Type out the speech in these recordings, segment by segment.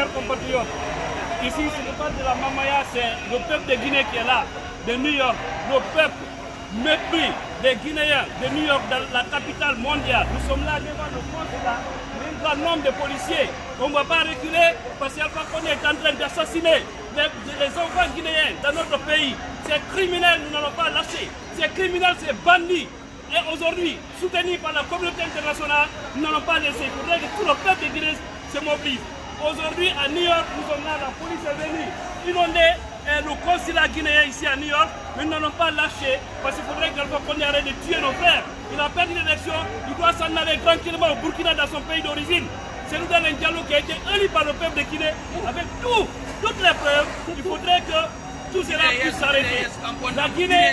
chers compatriotes, ici ce n'est pas de la Mamaya, c'est le peuple de Guinée qui est là, de New York, le peuple mépris des Guinéens de New York, dans la capitale mondiale. Nous sommes là devant le consulat, un grand nombre de policiers. On ne va pas reculer parce qu'Alpha Condé est en train d'assassiner les enfants guinéens dans notre pays. C'est criminel, nous n'allons pas lâcher. C'est criminel, c'est bandit. Et aujourd'hui, soutenu par la communauté internationale, nous n'allons pas laisser. Il faudrait que tout le peuple de Guinée se mobilise. Aujourd'hui, à New York, nous sommes là, la police est venue inonder le consulat guinéen ici à New York, mais nous n'allons pas lâcher parce qu'il faudrait qu'Alpha Condé arrête de tuer nos frères. Il a perdu l'élection, il doit s'en aller tranquillement au Burkina, dans son pays d'origine. C'est nous dans un dialogue qui a été élu par le peuple de Guinée avec toutes les preuves. Il faudrait que tout cela puisse s'arrêter. La Guinée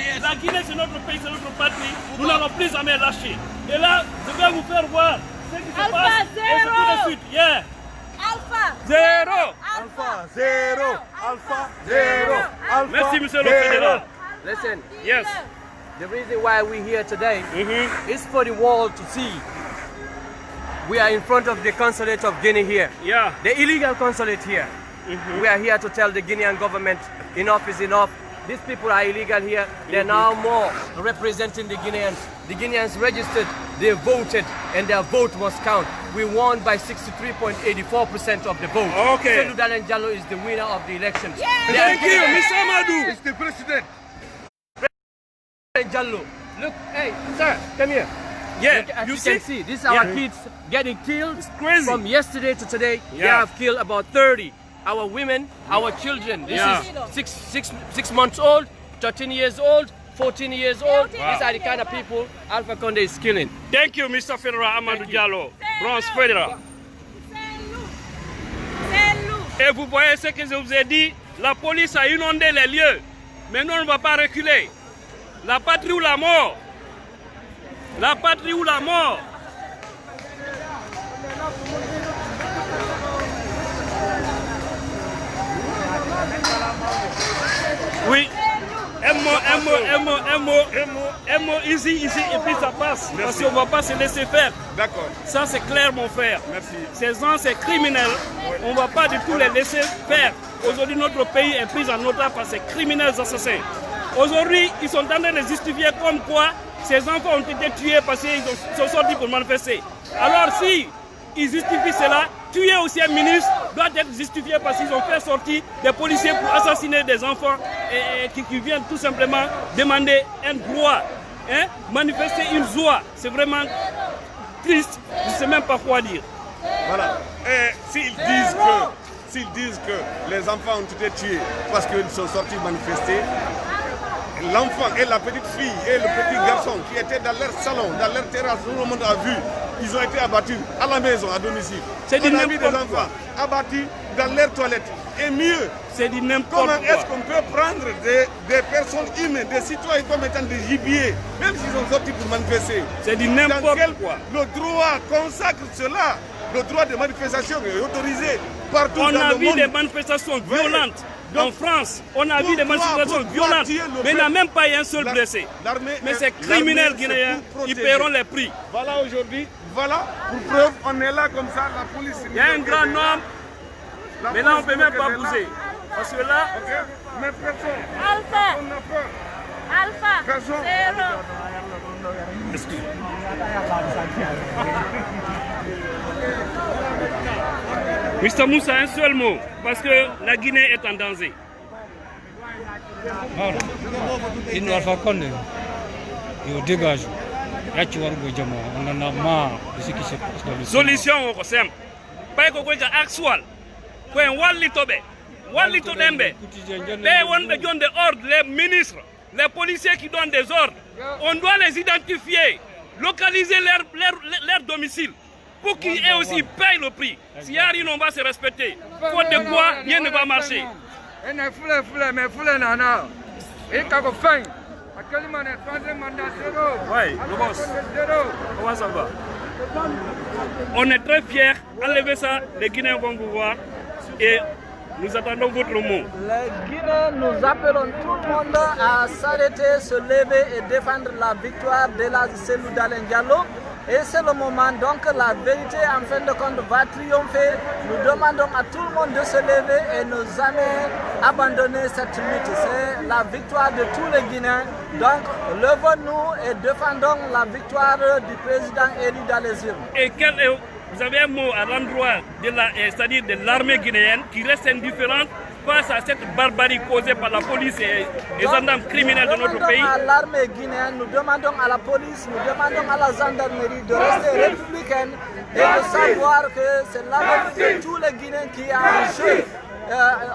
c'est notre pays, c'est notre patrie. Nous n'allons plus jamais lâcher. Et là, je vais vous faire voir ce qui se passe. Et c'est tout de suite. Yeah. Alpha Zéro. Alpha zéro. Alpha zéro. Alpha. Merci, monsieur le fédéral. Listen, Yes. the reason why we're here today is for the world to see. We are in front of the consulate of Guinea here, Yeah. the illegal consulate here. We are here to tell the Guinean government enough is enough. These people are illegal here. They're now more representing the Guineans. The Guineans registered, they voted, and their vote must count. We won by 63.84% of the vote. Okay. Seydou Dalein Diallo is the winner of the elections. Thank you, Mr. Amadou. Mr. President. Jallo. Look, hey, sir, come here. Yeah, Look, as you you can see, this is our kids getting killed. It's crazy. From yesterday to today, they Yeah. have killed about 30. Our women, our children. This Yeah. is six months old, 13 years old, 14 years old. Wow. These are the kind of people Alpha Condé is killing. Thank you, Mr. Federal Amadou Diallo, Bronze Federal. Et vous voyez ce que je vous ai dit, la police a inondé les lieux. Mais nous, on ne va pas reculer. La patrie ou la mort. La patrie ou la mort. Oui. Un mot, ici, et puis ça passe. Parce qu'on ne va pas se laisser faire. D'accord. Ça, c'est clair, mon frère. Merci. Ces gens, c'est criminel. On ne va pas du tout les laisser faire. Aujourd'hui, notre pays est pris en otage par ces criminels assassins. Aujourd'hui, ils sont en train de justifier comme quoi ces enfants ont été tués parce qu'ils sont sortis pour manifester. Alors, si ils justifient cela, tuer aussi un ministre doit être justifié parce qu'ils ont fait sortir des policiers pour assassiner des enfants et qui viennent tout simplement demander un droit, hein, manifester une joie. C'est vraiment triste, je ne sais même pas quoi dire. Voilà. Et s'ils disent que les enfants ont été tués parce qu'ils sont sortis manifester, l'enfant et la petite fille et le petit garçon qui étaient dans leur salon, dans leur terrasse, tout le monde a vu, ils ont été abattus à la maison, à domicile. C'est du On a vu des n'importe quoi. enfants abattus dans leurs toilettes. Et mieux, C'est du comment n'importe est-ce quoi. qu'on peut prendre des personnes humaines, des citoyens comme étant des gibiers, même s'ils sont sortis pour manifester? C'est du Dans n'importe quel quoi. le droit consacre cela. Le droit de manifestation est autorisé partout On dans a le vu monde. des manifestations violentes. En France, on a vu des manifestations pourquoi violentes, tuer le mais il n'y a peuple? même pas eu un seul blessé. Mais ces criminels guinéens, ils paieront les prix. Voilà aujourd'hui, voilà, pour preuve, on est là comme ça, la police. Il y a un grand homme, mais là on ne peut même pas bouger. Parce que là, Mais personne, Alpha on a peur. Alpha Personne. Zéro. Mr. Moussa, un seul mot, parce que la Guinée est en danger. Il Alpha Condé, il dégage. Là, tu vois, on en a marre de ce qui se passe dans le Solution au simple. Pas que quoi actuel. Quoi wali tobe, wali todembe. Les on donne des ordres, les ministres, les policiers qui donnent des ordres. On doit les identifier, localiser leur domicile pour qu'ils aient aussi payent le prix. S'il y a rien, on va se respecter. Faute de quoi, rien ne va marcher. Oui, le boss. Comment ça va? On est très fiers. Enlevez ça, les Guinéens vont vous voir. Et nous attendons votre mot. Les Guinéens, nous appelons tout le monde à s'arrêter, se lever et défendre la victoire de la Seydou Dalein Diallo. Et c'est le moment, donc la vérité en fin de compte va triompher. Nous demandons à tout le monde de se lever et ne jamais abandonner cette lutte. C'est la victoire de tous les Guinéens. Donc levons-nous et défendons la victoire du président élu dans les urnes. Et vous avez un mot à l'endroit c'est-à-dire de l'armée guinéenne qui reste indifférente face à cette barbarie causée par la police et les gendarmes criminels de notre pays? Nous demandons à l'armée guinéenne, nous demandons à la police, nous demandons à la gendarmerie de rester républicaine et de savoir que c'est l'avenir de tous les Guinéens qui est en jeu.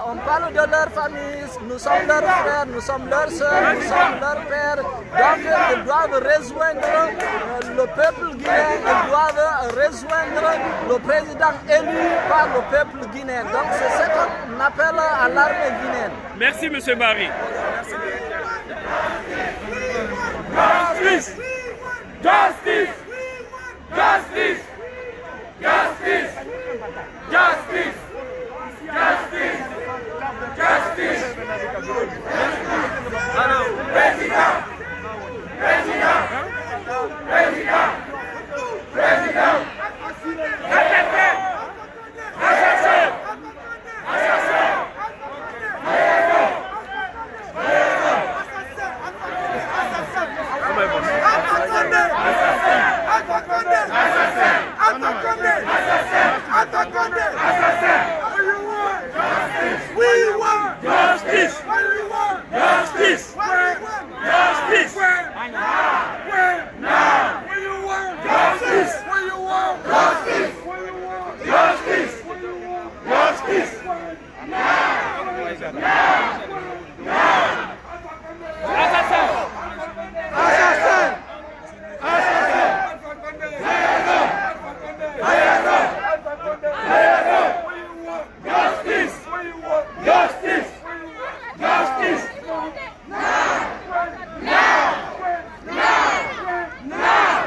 On parle de leur famille, nous sommes leurs frères, nous sommes leurs soeurs, nous sommes leurs pères. Donc ils doivent rejoindre le peuple guinéen, ils doivent rejoindre le président élu par le peuple guinéen. Donc c'est ce qu'on appelle à l'armée guinéenne. Merci M. Barry. Justice! Justice! Justice! Justice! Justice! Justice! Justice! Président! Président! Président! Président! Assassin! Assassin! Assassin! We want justice. We want justice. Justice. Where now? What you want? Justice. What you want? Justice. What you want? Justice. What you want? Justice. Now. Now. Assassin. Assassin. Justice! Justice! Justice! Now!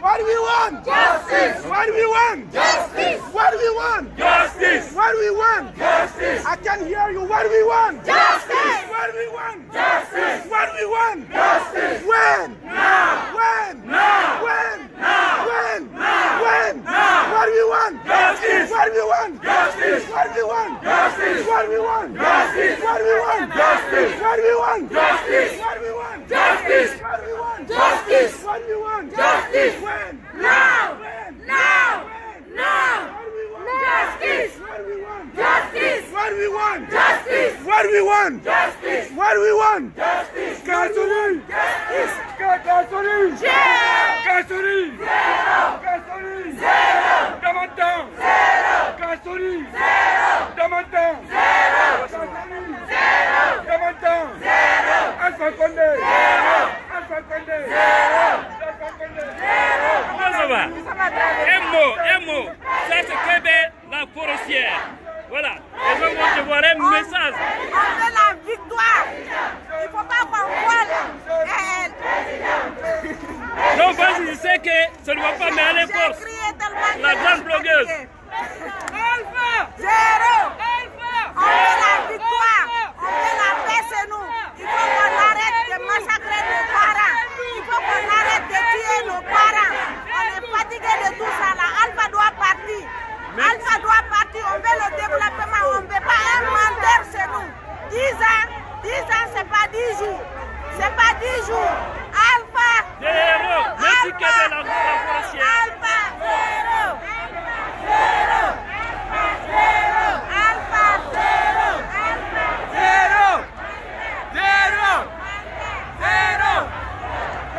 What do we want? Justice! What do we want? Justice! What do we want? Justice! What do we want? Justice! I can hear you. What do we want? Justice! What do we want? Justice! What do we want? Justice! When? Now! When? Now! When? Now! When? Now! When? Now! What do we want? Justice! What do we want? Justice! What do we want? Justice! What do we want? Justice! What do we want? Justice! What do we want? Justice! What do we want? Justice! What do we want? Justice! What do we want? Justice! When? Now! When? Now! Now! What do we want? Justice! What do we want? Justice! What do we want? Justice! What do we want? Justice! What do we want? Justice! Gasoline! Justice! Gasoline! Gasoline! Zero! Gasoline! Zero! Demandant! Zero! Gasoline! Zero! Demandant! Zero! Gasoline! Zero! Demandant! Zero! Alpha Condé! Zero! Alpha Condé! Zero! Alpha Condé! Zero! Comment ça va? Un mot. Ça c'est Québec, la forestière. Voilà. Les gens vont te voir un message. On veut la victoire. Il ne faut pas qu'on voit Non, vas-y, je sais que ça ne va pas, mais allez force. La grande blogueuse. Alpha! Zéro! Alpha! On veut la victoire. On veut la paix chez nous. Il faut qu'on arrête de massacrer nos parents. Il faut qu'on arrête de tuer nos parents. On est fatigué de tout ça là. Alpha doit partir. Alpha doit partir. On veut le développement. On ne veut pas un menteur chez nous. 10 ans, c'est pas 10 jours. C'est pas 10 jours. Alpha! Zéro! Merci Québec, la forestière. Alpha! Zéro! Zéro! Zéro! Alpha! Zéro! Alpha! Zero! Zero! Zero!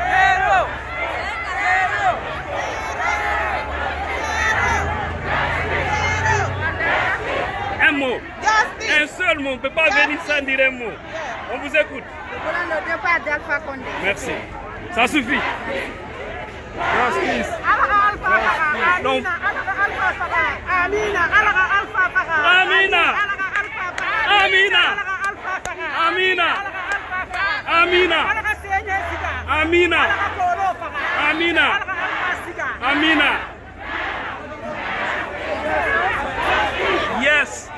Zero! Un mot. Un seul mot. On ne peut pas venir sans dire un mot. On vous écoute. Le départ d'Alpha Condé. Merci. Ça suffit. Justice. Non. Amina. Yes.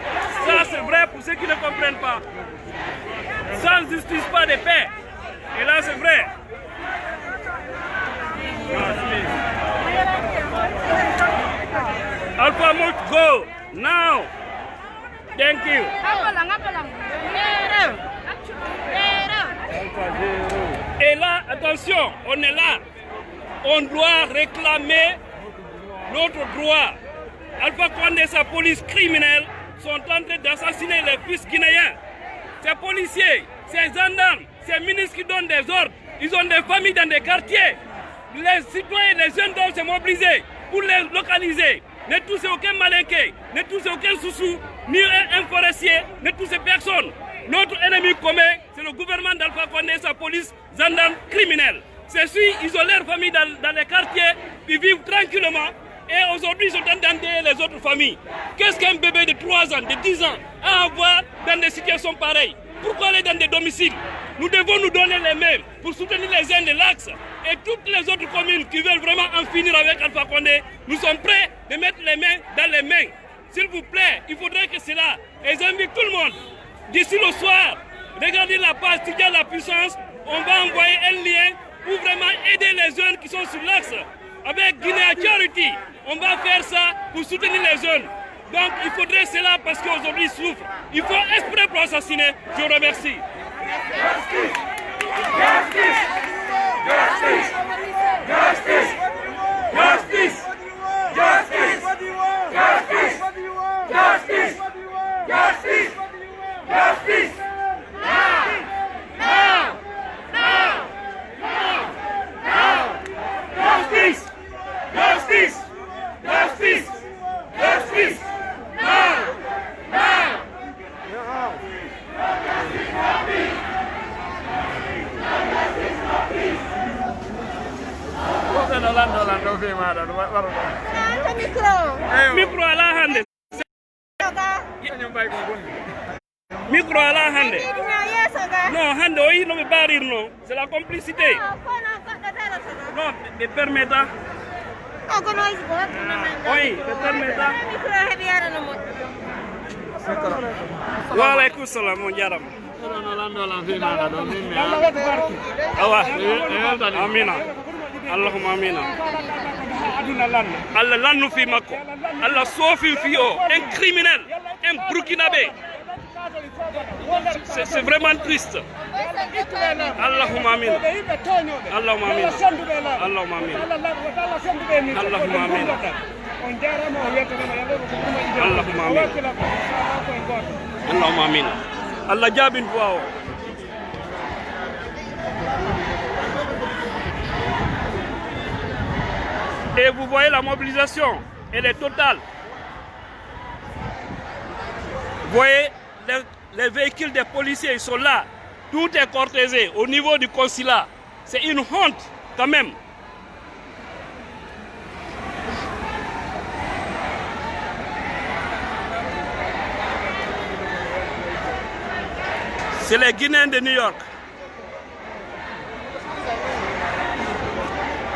Ça c'est vrai pour ceux qui ne comprennent pas. Sans justice, pas de paix. Et là c'est vrai. Justice. Alpha must go now. Thank you. Et là, attention, on est là. On doit réclamer notre droit. Alpha Condé et sa police criminelle sont en train d'assassiner les fils guinéens. Ces policiers, ces gendarmes, ces ministres qui donnent des ordres, ils ont des familles dans des quartiers. Les citoyens, les jeunes doivent se mobiliser pour les localiser. Ne touchez aucun malinqué, ne touchez aucun soussou, ni un forestier, ne touchez personne. Notre ennemi commun, c'est le gouvernement d'Alpha Condé et sa police gendarme criminelle. Ceux-ci, ils ont leurs familles dans les quartiers, ils vivent tranquillement. Et aujourd'hui, ils sont en train d'endeuiller les autres familles. Qu'est-ce qu'un bébé de 3 ans, de 10 ans a à voir dans des situations pareilles? Pourquoi aller dans des domiciles? Nous devons nous donner les mains pour soutenir les jeunes de l'Axe et toutes les autres communes qui veulent vraiment en finir avec Alpha Condé. Nous sommes prêts de mettre les mains dans les mains. S'il vous plaît, il faudrait que cela. Et j'invite tout le monde, d'ici le soir, regardez la page Tidja la puissance, on va envoyer un lien pour vraiment aider les jeunes qui sont sur l'Axe. Avec Guinea Charity, on va faire ça pour soutenir les jeunes. Donc il faudrait cela parce qu'aujourd'hui ils souffrent. Il faut exprès pour assassiner. Je vous remercie. Justice! Justice! Justice! Justice! Justice! Justice! Justice! Justice! Justice! Justice! Justice! Justice! Justice! Justice! Now! Now! Micro à la hande. Micro à la hande. Non, hande, oui, non, mais barir, non. C'est la complicité. Non, me permetta. Oui, me permetta. Wa alaikum salam, mon jaram. Awa, amina. Allahumma amina. Allah lannu fi makko. Allah sofi fi o. Un criminel, un burkinabé. C'est vraiment triste. Allahumma amina. Allahumma amina. Allahumma amina. Allahumma amina. Allahumma amina. Allahumma amina. Allah jabin fo. Et vous voyez la mobilisation, elle est totale. Vous voyez les véhicules des policiers, ils sont là. Tout est cortésé au niveau du consulat. C'est une honte quand même. C'est les Guinéens de New York.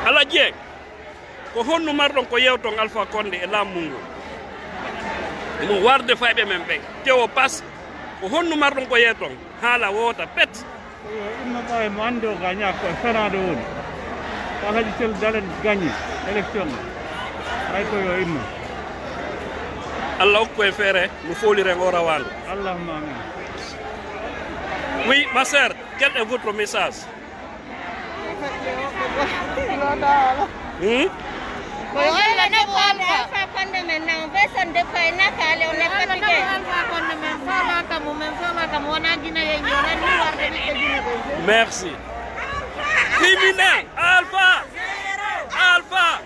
Allah Dieng. Ko honno marɗon ko yewton Alpha Condé e lammungo mo warde fayɓe men ɓe tewo pas ko honno marɗon ko yewton haala woota pet inno ɓawe mo andi o gaña ko senade woni ko haji sel dalen gagné élection hay ko yo inno Allah hokku e feere no foliren o rawango allahumma amin. Oui, ma sœur, quel est votre message? Merci. Criminel, Alpha. Alpha.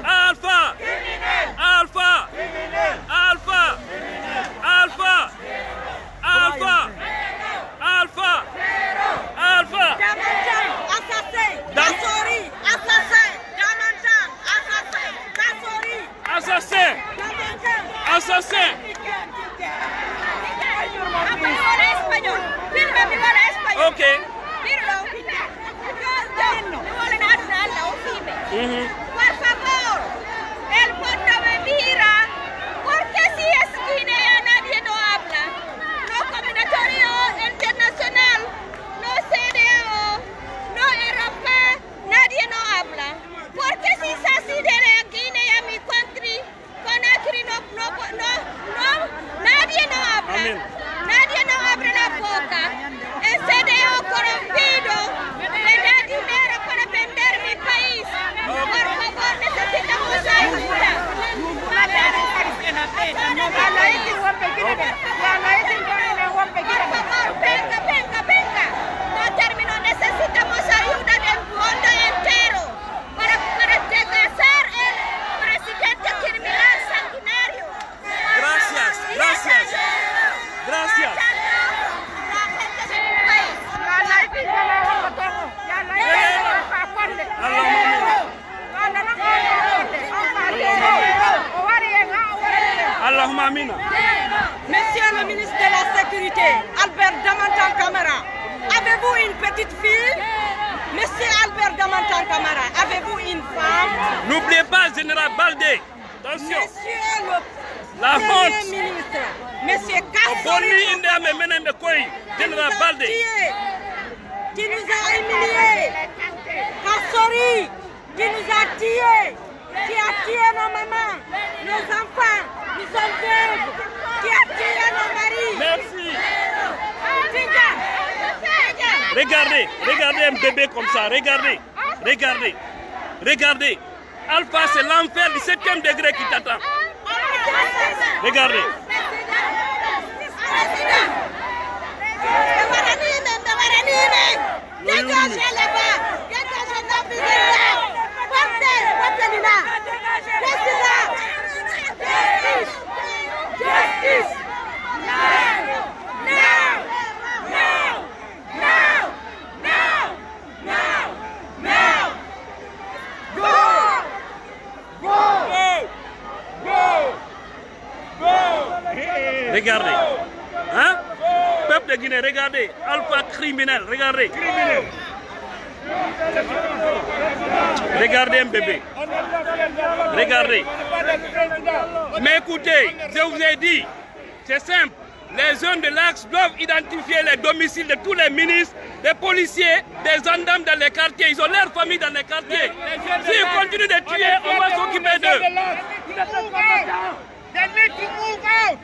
Alpha. Alpha. Alpha. Alpha. Alpha. Alpha. Alpha. Assassin. Assassin. Ok. Amina. Nadie no abre la boca. El CDO corrompido me da dinero para vender mi país. Por favor, necesitamos ayuda. Por favor, venga. No termino, necesitamos ayuda del mundo entero para desgastar el presidente criminal sanguinario. Gracias. Allahumma amina. Monsieur le ministre de la Sécurité, Albert Damantan Camara, avez-vous une petite fille? Monsieur Albert Damantan Camara, avez-vous une femme? N'oubliez pas, général Baldé. Attention. Monsieur le La Premier honte. ministre, Monsieur Kassori, Boni inde me mene me koy. Général Baldé. qui nous a humiliés. Kassori, qui nous a tués, qui a tué nos mamans, nos enfants, nous sommes veuves, qui a tué nos maris. Merci. Tiga. Regardez un bébé comme ça. Regardez. Alpha, c'est l'enfer du 7e degré qui t'attend. Regardez. Regardez. Hein? Peuple de Guinée, regardez. Alpha criminel, regardez. Regardez un bébé. Regardez. Mais écoutez, je vous ai dit, c'est simple. Les zones de l'axe doivent identifier les domiciles de tous les ministres, des policiers, des gendarmes dans les quartiers. Ils ont leur famille dans les quartiers. S'ils continuent de tuer, on va s'occuper d'eux. They need to move out.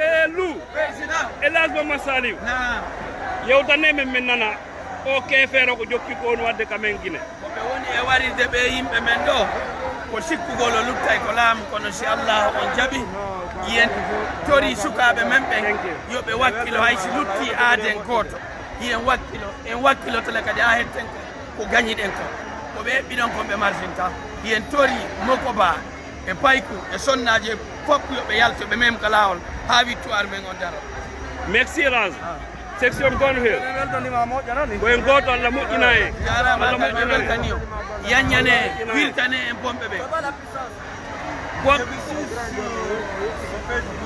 C'est loup. Et là, je me salue. Yow tane men nana o ke fero ko jokki ko on wadde kamen Guinée. Be woni e waride be yimbe men do ko sikkugol o luttay ko laamu kono si Allah on jabi yen tori sukaɓe men ɓen yoɓe wakkilo haysi lutti aaden goto yen wakkilo tole kadi a hetten ko gañiɗen ko ɓe heɓɓiɗon ko ɓe marsinta yen tori mokoba e payku e sonnaji fof yoɓe yalto ɓe mem ka lawol ha victoire men on dara. Merci Raz. Section gon here. Koyen goto Allah moƴƴina e. Jarama Allah weltani o. Yaññane wiltane en pompe ɓe.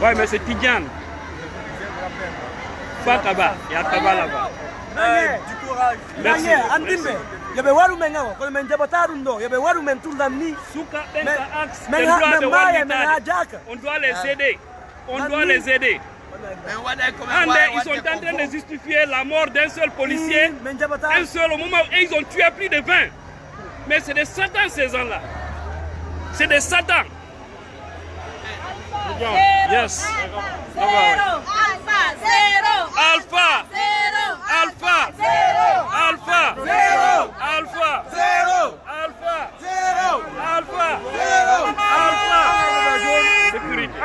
Ouais, mais c'est Tidjane. Pas tabac, il y a tabac là-bas. Merci. Andimbe. Yobe waru mengawo, ko men jabotaru ndo, yobe waru men tuldamni. Souka benka axe. On doit les aider. On doit les aider. Ils sont en train de justifier la mort d'un seul policier, un seul au moment où ils ont tué plus de 20. Mais c'est des satans ces gens-là. C'est des satans. Yes. Zero. Alpha. Zero. Alpha. Zero. Alpha. Zero. Alpha. Zero. Alpha. Zero. Alpha. Zero. Alpha. Zero. Alpha. Sécurité.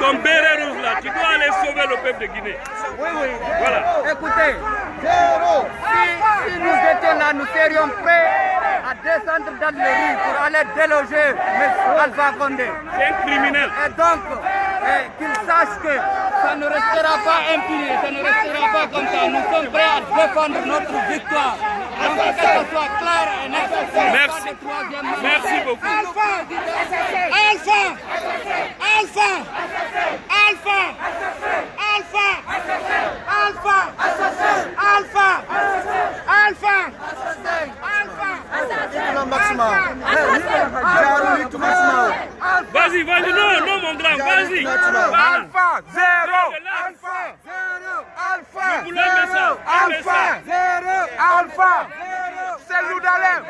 Ton béret rouge là, tu dois aller sauver le peuple de Guinée. Oui. Voilà. Écoutez, si nous étions là, nous serions prêts à descendre dans les rues pour aller déloger M. Alpha Condé. C'est un criminel. Et donc, qu'il sache que ça ne restera pas impuni, ça ne restera pas comme ça. Nous sommes prêts à défendre notre victoire. Donc que ce soit clair et nécessaire. Merci. Merci beaucoup. Alpha. Vas-y, vas-y, non, mon grand, vas-y. Alpha, zéro. Alpha, zéro. Alpha, zéro. Alpha, zéro. Alpha, c'est Loudalem.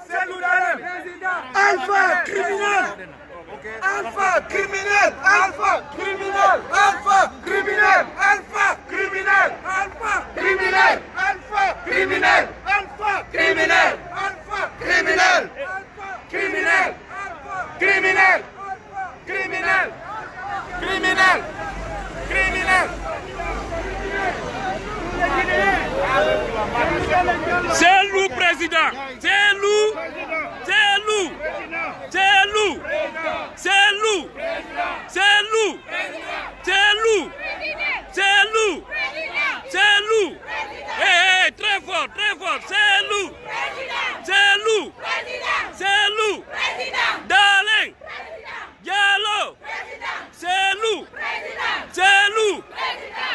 C'est Loudalem. Alpha, criminel. Alpha, criminel. Alpha, criminel. Alpha, criminel. Alpha, criminel. Alpha, criminel. Alpha, criminel. Alpha, criminel. Alpha, criminel. Criminel. Criminel. Criminel. Criminel. Criminel. C'est loup, président. C'est loup. C'est loup. C'est loup. C'est loup. C'est loup. C'est loup. C'est loup. C'est loup. Hé, très fort, très fort. C'est loup. C'est loup. C'est loup. Darling. Diallo. C'est loup. C'est loup.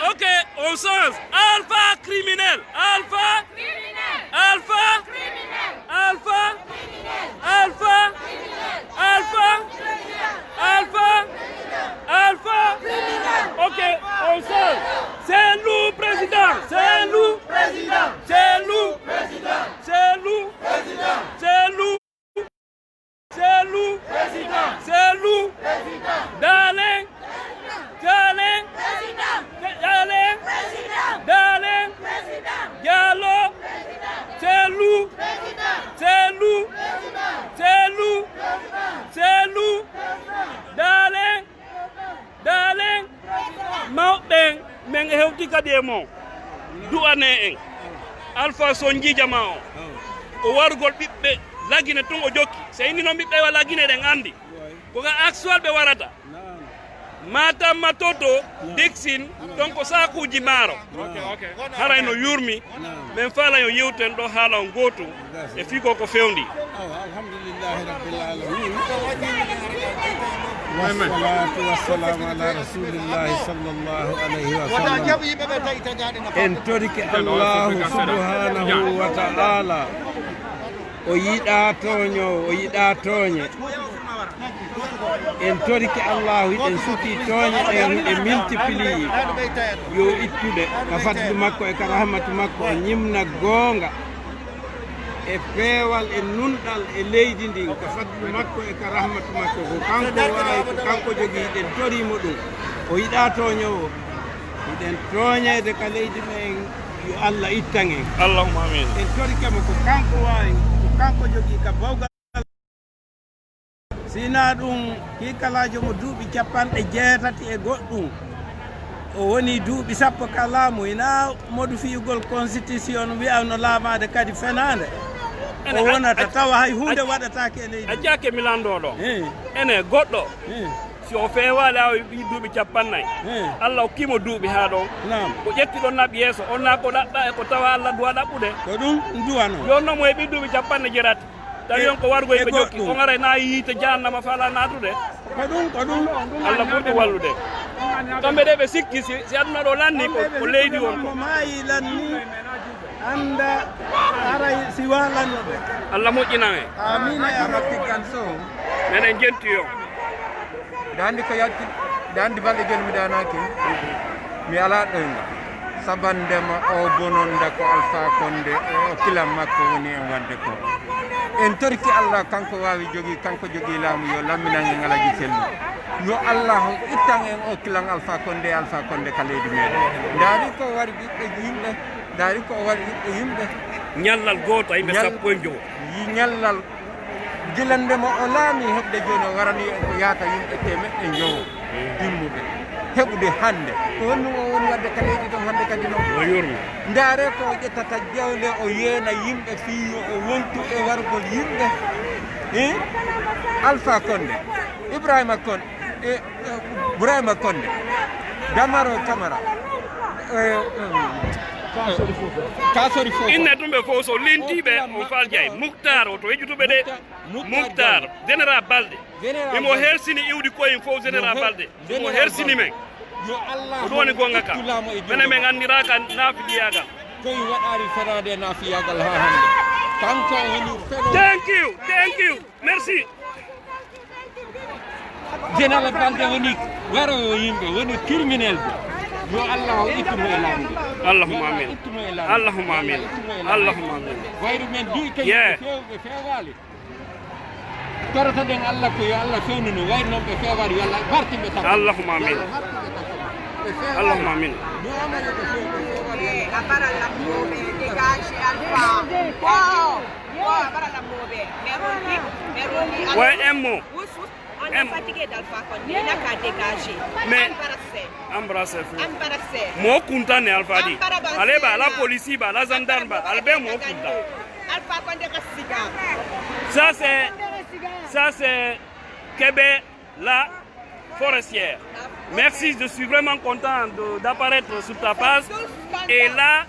Ok, on change. Alpha criminel. Alpha. Alpha. Alpha. Alpha. Alpha. Alpha. Alpha. Ok, on change. C'est loup, président. C'est loup. C'est loup. C'est loup. C'est loup. C'est loup. C'est loup. Darling. Darling. Darling. Darling. Diallo. C'est loup. C'est loup. C'est loup. C'est loup. Darling. Darling. Mawɗen men hewti kadi e mon du'ane en Alpha so jiijama o wargol ɓiɓɓe lagine tun o jokki so inni noon ɓiɓɓe wa lagine ɗen andi koga actual ɓe warata Matam Matoto Dixin donc ko sakuji maaro haray no yurmi men faala yo yewten ɗo haala on goto e fii ko fewndi alhamdulillahi rabbil alamin wassalatu wassalamu ala rasulillahi sallallahu alayhi wa sallam en torike allahu subhanahu wa ta'ala o yiɗa toño o yiɗa toñe en torike allahu en suti toñe e multiplie yo ittude ka faddu makko e ka rahmatu makko o ñimna goonga e peewal e nunɗal e leydi ndin ko faddu makko e ka rahmatu makko ko kanko wawi ko kanko jogii ɗen torimo ɗum o yiɗa toñowo iɗen toñede ka leydi men yo Allah ittan en allahumma amin en torikemo ko kanko wawi ko kanko jogii ka bawgal sina ɗum hikalajo mo duuɓi capanɗe jeetati e goɗɗum o woni duuɓi sappo ka laamu ina modu fiyugol constitution wi'a no laamade kadi fenande o wonata tawa hay hunde waɗatake e leydi a jaake milanɗo ɗo ene goɗɗo si o feewali aw ɓi duuɓi capannayyi Allah hokkimo duuɓi ha ɗon ko ƴetti ɗon naɓi yeeso on na ko ɗaɗɗa e ko tawa Allah duwa ɗaɓɓude ko ɗum duwano jonnomo e ɓi duuɓi capanɗe jeerati tawi on ko wargo e ɓe jokki on ara na yiite jahannama fala natude ko ɗum Allah ɓurɗi wallude kamɓe ɗe ɓe sikki si aduna ɗo lanni ko leydi on ko maayi lanni anda aray si walannoɓe Allah moƴƴinan en amina ya rabbi kan so menen jenti o dandi ko yalti dandi balɗe joni mi danaki mi ala ɗoyga sabandema o bononda ko Alpha Condé o kilam makko woni en wadde ko en torki Allah kanko wawi jogui kanko jogui laamu yo lamminange ngalaji sellu yo Allah ittan en o kilan Alpha Condé ka leydi meɗen daari ko wari ɓiɓɓe yimɓe daari ko wari ɓiɓɓe yimɓe ñallal goto yimɓe sappo e jowo ñallal gilandema o laami heɓde joni o warani ko yaata yimɓe temeɗɗe jowo timmuɓe heɓude hande ko wonnum o woni wadde ka leydi ɗon hande kadi noon o yurmi ndaare ko ƴettata jawle o yeena yimɓe fiyo o wontu e wargol yimɓe Alpha Condé Ibrahima Condé Damaro Camara kasori fof inne tumɓe fof so lintiɓe on faljay Mouhtar o to hejjutuɓe ɗe Mouhtar général Balde imo hersini iwdi koyen fof général Balde imo hersini men yo Allah ko ɗum woni gonga kam minen min andiraka nafiɗiyagal koye waɗari fenade nafiyagal ha hande kanko woni thank you merci Général Balde woni waro yimɓe woni criminel ɓe yo Allah o ittuno e laamu Allahumma amin. Allahumma amin. Allahumma amin. wayru men duy kay fewɓe fewali torata ɗen Allah ko yo Allah fewnuno wayru noon ɓe fewari yo Allah bartimɓe tan Allahumma amin. Allahumma amin. Ouais, un mot. On est fatigué d'Alpha Condé, il n'a qu'à dégager. Mais embrasser. Moi content Alpha dit. Allez bah la police bah la gendarme bah Albert moi content. Alpha Condé Ça c'est Québec la forestière. Merci, je suis vraiment content d'apparaître sur ta page. Et là,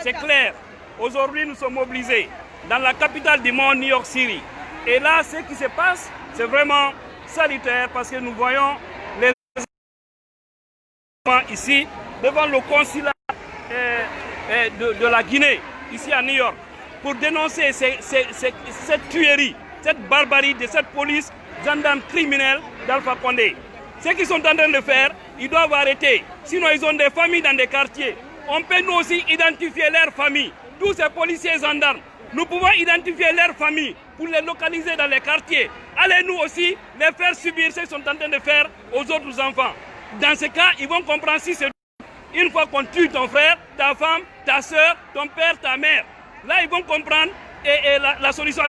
c'est clair. Aujourd'hui, nous sommes mobilisés dans la capitale du monde, New York City. Et là, ce qui se passe, c'est vraiment salutaire parce que nous voyons les ici devant le consulat de la Guinée, ici à New York, pour dénoncer cette tuerie, cette barbarie de cette police gendarme criminelle d'Alpha Condé. Ce qu'ils sont en train de faire, ils doivent arrêter. Sinon, ils ont des familles dans des quartiers. On peut nous aussi identifier leurs familles. Tous ces policiers gendarmes, nous pouvons identifier leurs familles pour les localiser dans les quartiers. Allez-nous aussi les faire subir ce qu'ils sont en train de faire aux autres enfants. Dans ce cas, ils vont comprendre si c'est une fois qu'on tue ton frère, ta femme, ta soeur, ton père, ta mère. Là, ils vont comprendre et la solution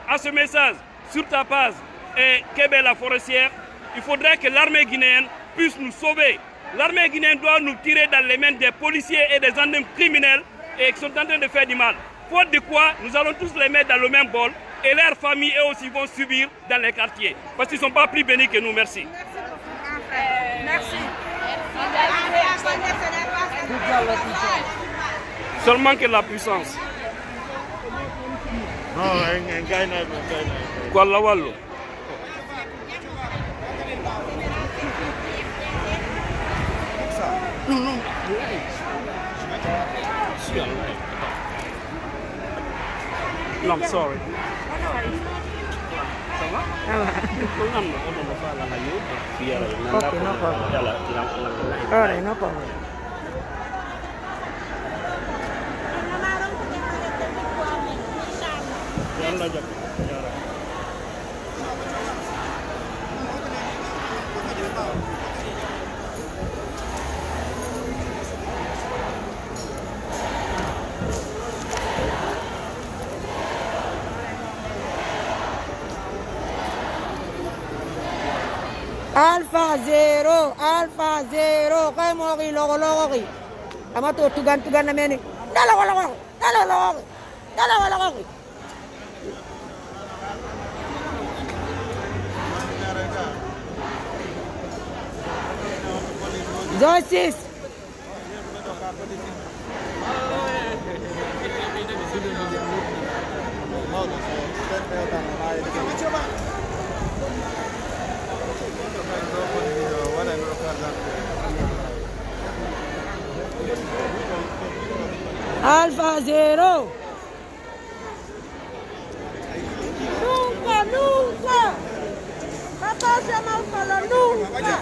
à ce message sur ta page et Québec la forestière, il faudrait que l'armée guinéenne puisse nous sauver. L'armée guinéenne doit nous tirer dans les mains des policiers et des gendarmes criminels et qui sont en train de faire du mal. Faute de quoi, nous allons tous les mettre dans le même bol et leurs familles, eux aussi, vont subir dans les quartiers. Parce qu'ils ne sont pas plus bénis que nous. Merci. Merci. Seulement que la puissance. Kuala Wallo. No, I'm sorry. Okay, no problem. All right, no problem. Alpha zero, kay mo ki loko ki. Ama to tugan na meni. Dalawa. Justice. Alpha zero. Nunca. Papá se llama Alpha, nunca.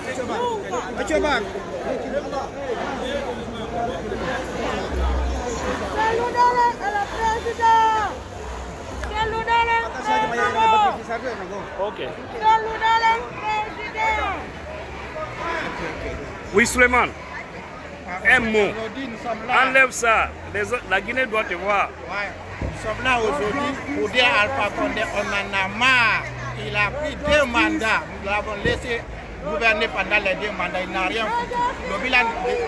Saludale a la presidenta. Saludale. Ok. Saludale, presidente. Oui, Suleiman. Un mot. Enlève ça. La Guinée doit te voir. Ouais. Nous sommes là aujourd'hui pour dire à Alpha Condé, on en a marre. Il a pris 2 mandats. Nous l'avons laissé gouverner pendant les 2 mandats. Il n'a rien foutu. Le bilan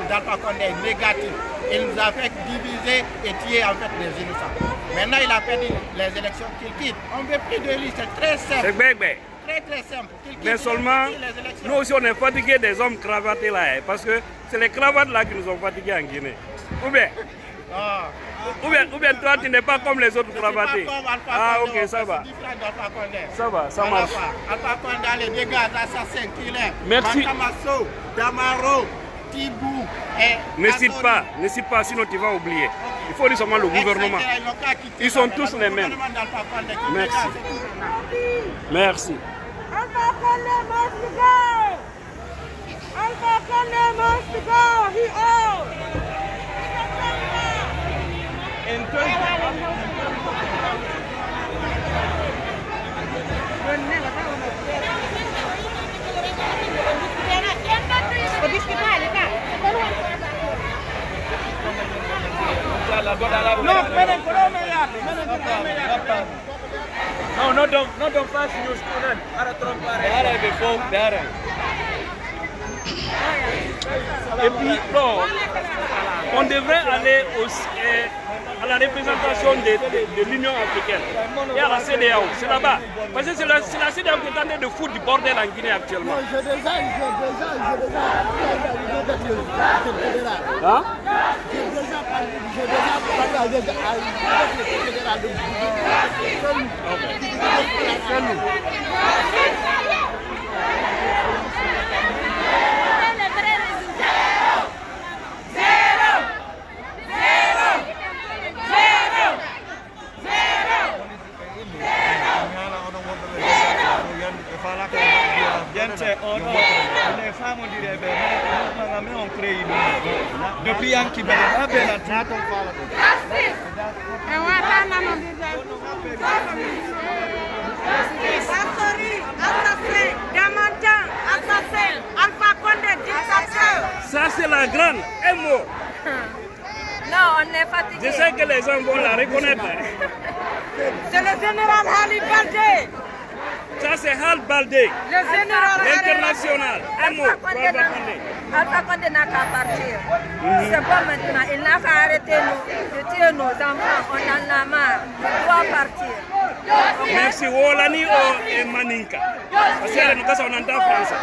d'Alpha Condé est négatif. Il nous a fait diviser et tuer en fait les innocents. Maintenant, il a perdu les élections qu'il quitte. On ne veut plus de lui, c'est très simple. C'est bébé. Très simple. Mais seulement, nous aussi on est fatigués des hommes cravatés là, parce que c'est les cravates là qui nous ont fatigués en Guinée. Ou bien toi tu n'es pas comme les autres cravatés. Ah ok, ça va. Ça va, ça marche. Alpha Condé, les dégâts d'assassins qu'il est. Merci. Matamasso, Damaro, Tibou et... Ne cite pas, sinon tu vas oublier. Il faut dire seulement le gouvernement. Ils sont tous les mêmes. Merci. Merci. Alpha Condé must go! Alpha Condé must go! He owes! No, no don't pass your student. Et puis, non, on devrait aller à la représentation de l'Union africaine et à la CEDEAO. C'est là-bas. Parce que c'est la CEDEAO qui est en train de foutre du bordel en Guinée actuellement. J'ai déjà Hein? Depuis Yankee Ça c'est la grande MO. Non, on est fatigué. Je sais que les gens vont la reconnaître. C'est le général Ali Baldé. Ça c'est Hal Baldé. Le général international. MO. Alpha Condé n'a qu'à partir. C'est bon maintenant. Il n'a qu'à arrêter de tuer nos enfants. On en a marre. Il doit partir. Merci. Wolani et Maninka. Parce que nous sommes en français.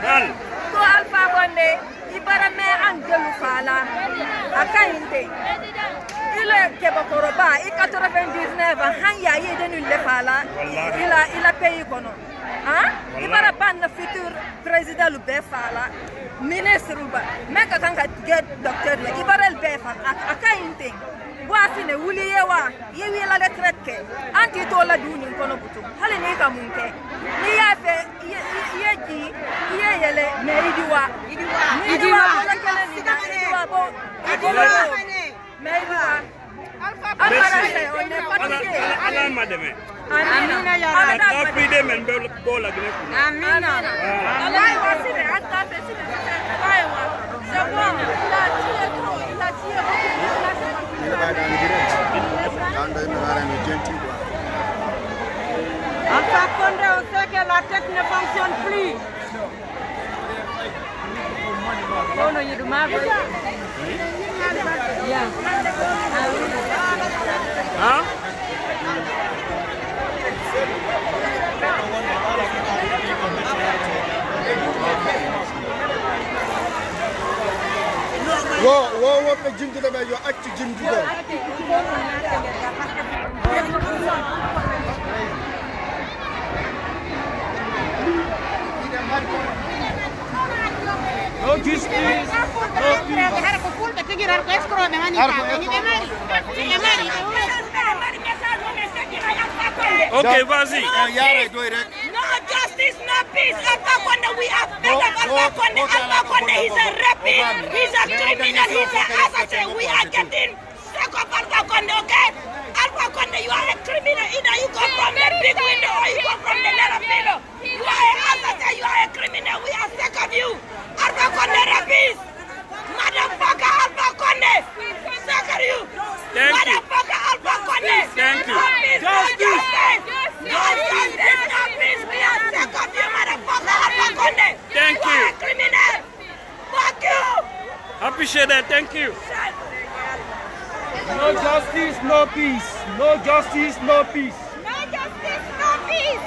Hal. Ko Alpha Condé, il va mettre en gueule fala. À Kainte. Il est Kebokoroba, il a 99 ans, il a payé quoi non? Hein? Il va prendre le futur président le Befala, ministre Ruba, mais quand on get docteur, il va le Befala, à Kainte. Voici le Wouliyewa, il y a la retraite, anti-tola d'une konobutu, Halenika Munke. Il y a fait, il y a dit, il y a les Meridiwa, Alpha Condé, on sait que la tête ne fonctionne plus. Oh no, you do my voice. Yeah. Huh? What the gym to the you actually gym to go. No justice, no Okay, vas-y. No justice, no peace. Alpha Condé, we are fed up. Alpha Condé, he's a rapist, he's a criminal, he's an assassin. We are getting sick of Alpha Condé, okay? Alpha Condé, you are a criminal. Either you come from the big window or you come from the little window. You are an assassin, you are a criminal. We are sick of you. Alpha Condé, rapist. Motherfucker, Alpha Condé. Sick of you. Motherfucker, Alpha Condé. Thank you. Justice. No justice, no peace. We are sick of you, motherfucker, Alpha Condé. Thank you. You are a criminal. Fuck you. Appreciate that. Thank you. No justice, no peace. No justice, no peace. No justice, no peace.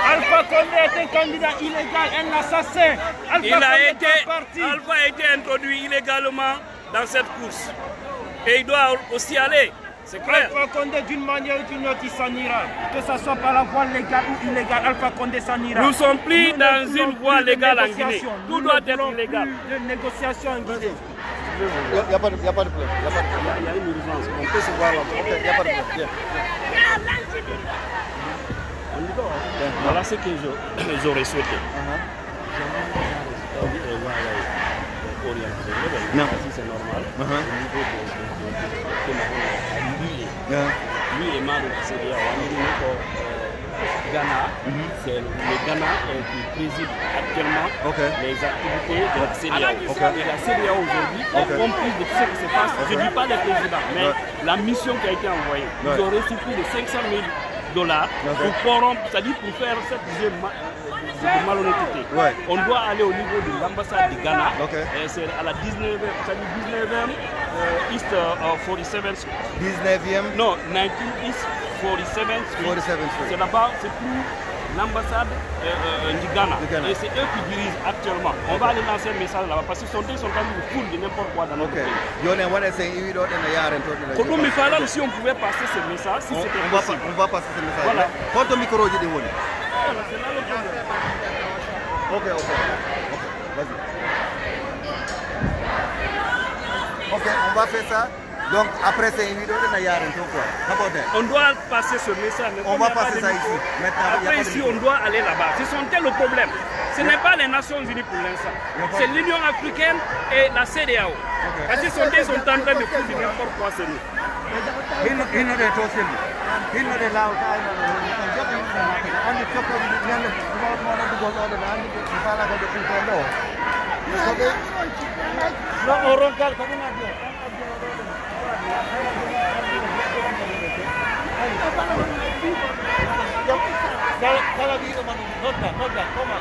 Alpha Condé est un candidat illégal, un assassin. Alpha a été introduit illégalement dans cette course. Et il doit aussi aller. C'est clair. Alpha Condé, d'une manière ou d'une autre, il s'en ira. Que ce soit par la voie légale ou illégale, Alpha Condé s'en ira. Nous ne sommes plus dans une voie légale en Guinée. Tout doit être légal. De négociation en Guinée. pouvez vous Il n'y a pas de problème. Il y a une urgence. On peut se voir là. Ok, il n'y a pas de problème. Viens. On y va. Voilà ce que j'aurais souhaité. Non. Si c'est normal. Au niveau de lui est membre de la CDAO. Ghana, c'est le Ghana qui préside actuellement les activités de la CDAO. Et la CDAO aujourd'hui a compris de tout ce qui se passe. Je ne dis pas les présidents, mais la mission qui a été envoyée. Ils ont reçu plus de $500 000 pour corrompre, c'est-à-dire pour faire cette jeu de malhonnêteté. On doit aller au niveau de l'ambassade du Ghana. Et c'est à la 19e, c'est-à-dire 19e East 47th. 19e? Non, 19 East 47th Street. C'est là-bas, c'est plus l'ambassade du Ghana. Et c'est eux qui dirigent actuellement. On va aller lancer un message là-bas parce qu'ils sont en train de foutre de n'importe quoi dans notre pays. Si on pouvait passer ce message, si c'était possible. On va passer ce message. Voilà. Quanto micro de Démoni? Voilà, c'est là le problème. Ok, vas-y. Ok, on va faire ça. Donc après c'est une vidéo de Nayar, on doit passer ce message. On va passer ça ici. Maintenant, après ici, on doit aller là-bas. Ce sont tels le problème. Ce n'est pas les Nations Unies pour l'instant. C'est l'Union africaine et la CEDEAO. Parce qu'ils sont en train de foutre n'importe quoi, c'est nous. Cada video, mano, nota, toma.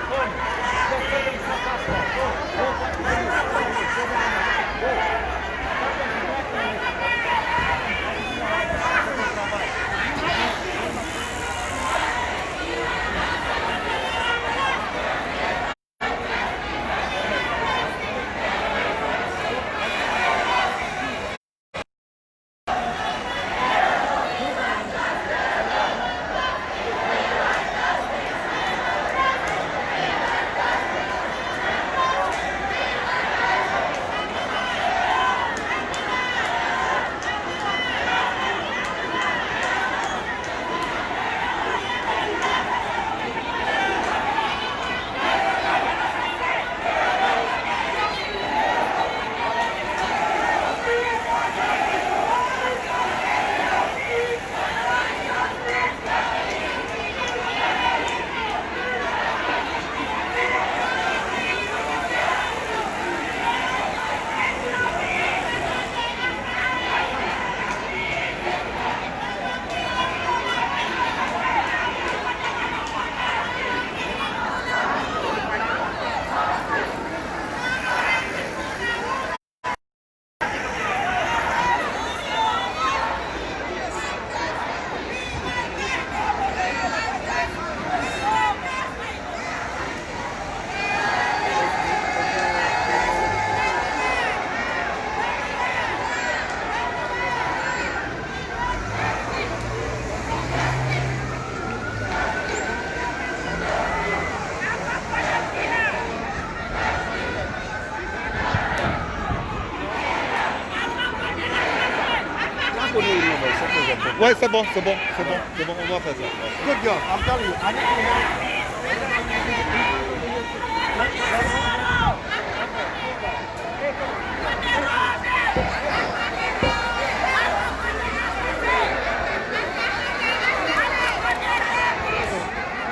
Ouais, c'est bon, on va faire ça. Good job, I'm telling you.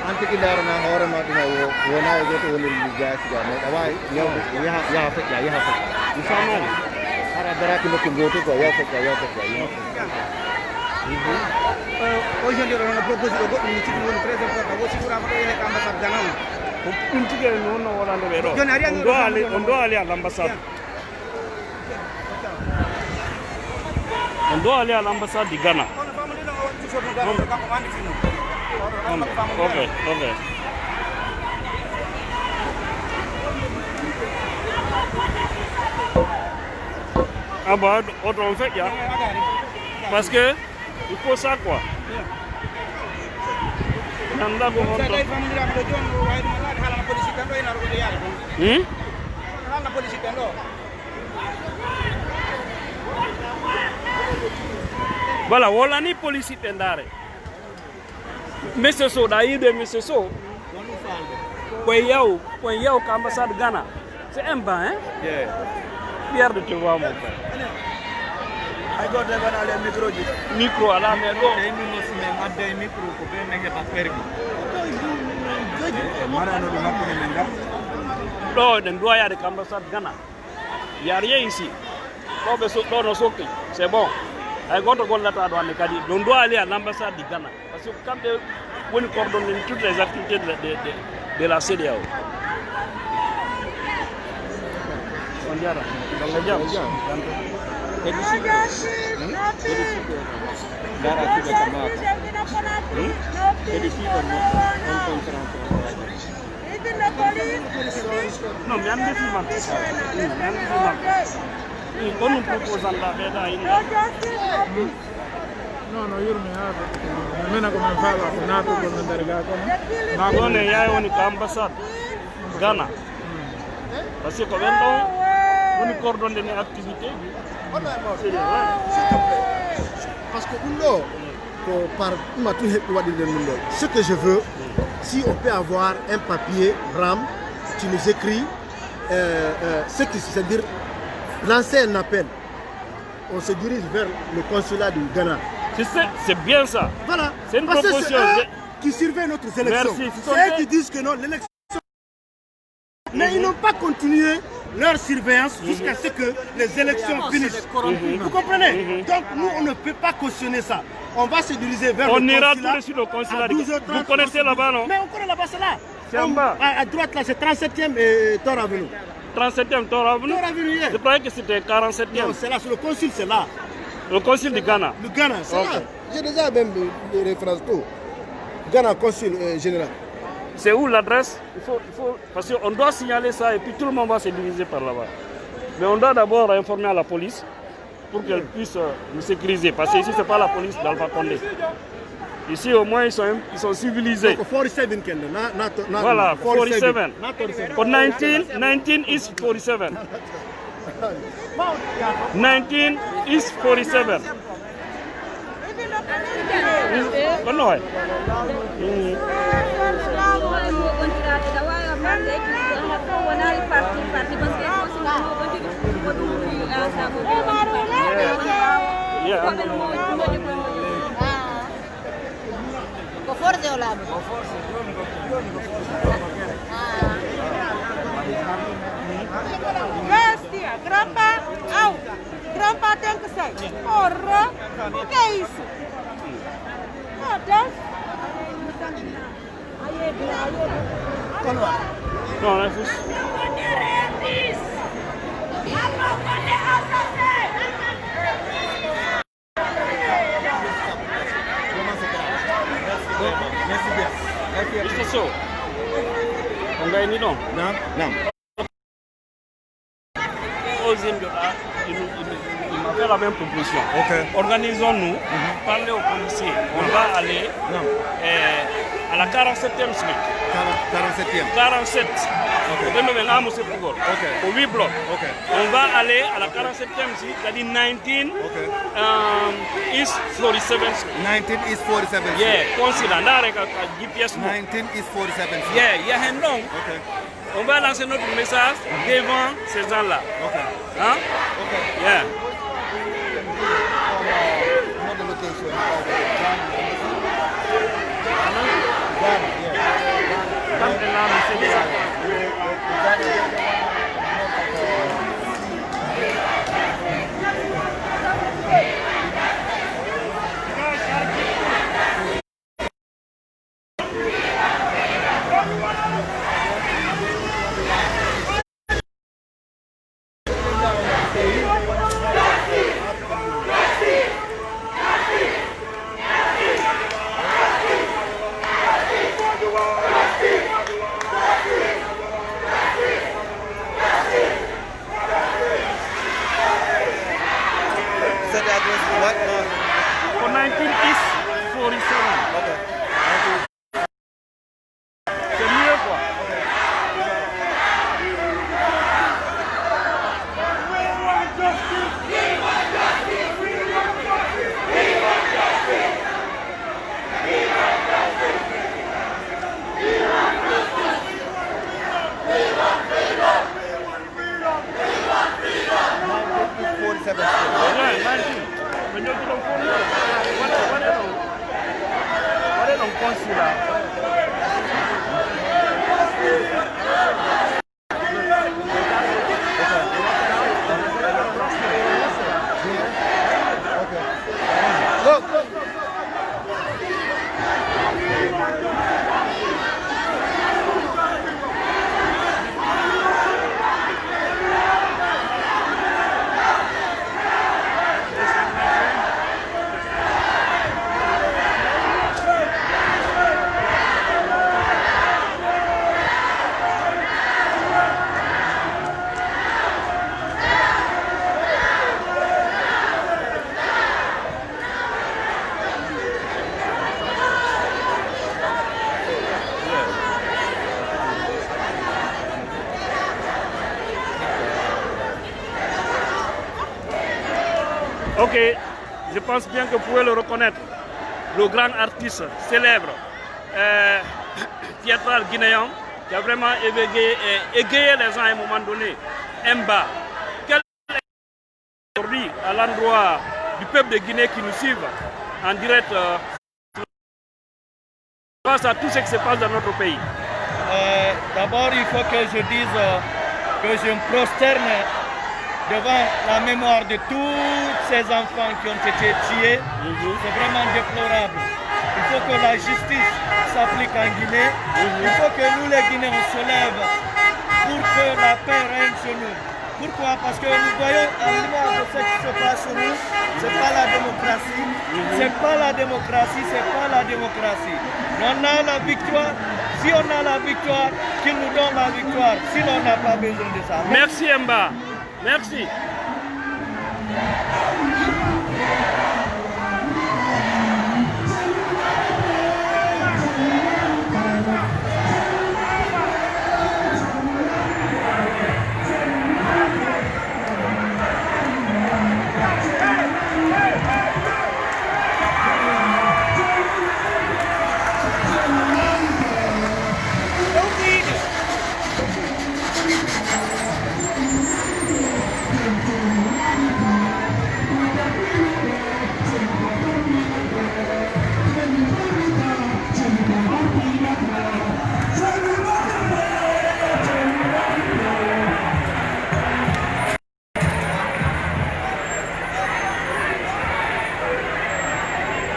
Anche che dare una ora ma wona go to woni gas ga ne awai ya fa you family ara dara ki ko go to go ya fa Aujourd'hui, on a proposé de voter une présidente pour sicuramente l'ambassade Ghana. On doit aller à l'ambassade. On doit aller à l'ambassade du Ghana. Ok. Ah bah, autre on fait, ya. Parce que il faut ça quoi. Nanda go on. Voilà, Wolani police pendare. Monsieur So, d'ailleurs, Monsieur So, pour yao ambassade Ghana. C'est un bain, hein? Yeah. Fier de te voir, mon frère. I got them on the micro. Micro à la maison. Non, il doit y avoir des ambassades Ghana. Il n'y a rien ici. C'est bon. On doit aller à l'ambassade du Ghana. Parce que quand on coordonne toutes les activités de la CEDEAO. Non, mais on nous propose la No, io mi almeno come fa la Senato con l'andare ma non è un ambassade Ghana. Parce que quand on coordonne les activités. Parce que ce que je veux, si on peut avoir un papier, RAM, tu nous écris, c'est-à-dire lancer un appel. On se dirige vers le consulat du Ghana. C'est bien ça. Voilà. C'est une parce proposition. Que c'est eux qui surveillent notre élection. C'est eux qui disent que non, l'élection. Mais ils n'ont pas continué leur surveillance jusqu'à ce que les élections finissent. Vous comprenez? Donc nous, on ne peut pas cautionner ça. On va se diriger vers le consulat. On ira tout de suite au consulat. Vous connaissez là-bas, non? Mais on connaît là-bas, c'est là. C'est en bas. À droite, là, c'est 37e et Tor Avenue. 37e Tor Avenue? Tor Avenue, je croyais que c'était 47e. Non, c'est là, c'est le consul, c'est là. Le consul du Ghana? Le Ghana, c'est là. J'ai déjà même les références tout. Ghana, consul général. C'est où l'adresse? Il faut, parce qu'on doit signaler ça et puis tout le monde va se diriger par là-bas. Mais on doit d'abord informer à la police pour qu'elle puisse nous sécuriser. Parce que ici, ce n'est pas la police d'Alpha Condé. Ici, au moins, ils sont civilisés. Donc, 47 voilà, 47. 19 is 47. 19 is 47. Grandpa, au! Grandpa tem que sair. Porra! O que é isso? Meu Deus! Não, não é isso. Isso só. Não é não? Não. Il m'a fait la même proposition. Organisons-nous, parlez aux policiers. On va aller à la 47e suite. 47. Au 8 blocs. On va aller à la 47e suite, c'est-à-dire 19 East 47 Street. 19 East 47 Street. Yeah, consulat, GPS. 19 East 47 Street. Yeah, il y a un nom. On va lancer notre message devant ces gens-là. Hein? Yeah. ici là. Ok, je pense bien que vous pouvez le reconnaître. Le grand artiste célèbre, théâtral guinéen, qui a vraiment égayé les gens à un moment donné. Mba, quel est aujourd'hui à l'endroit du peuple de Guinée qui nous suivent en direct face à tout ce qui se passe dans notre pays? D'abord, il faut que je dise que je me prosterne devant la mémoire de tous ces enfants qui ont été tués. C'est vraiment déplorable. Il faut que la justice s'applique en Guinée. Il faut que nous, les Guinéens, on se lève pour que la paix règne chez nous. Pourquoi? Parce que nous voyons à l'image de ce qui se passe chez nous, ce n'est pas la démocratie. C'est pas la démocratie, c'est pas la démocratie. On a la victoire. Si on a la victoire, qu'il nous donne la victoire. Sinon, on n'a pas besoin de ça. Merci Mba. Merci.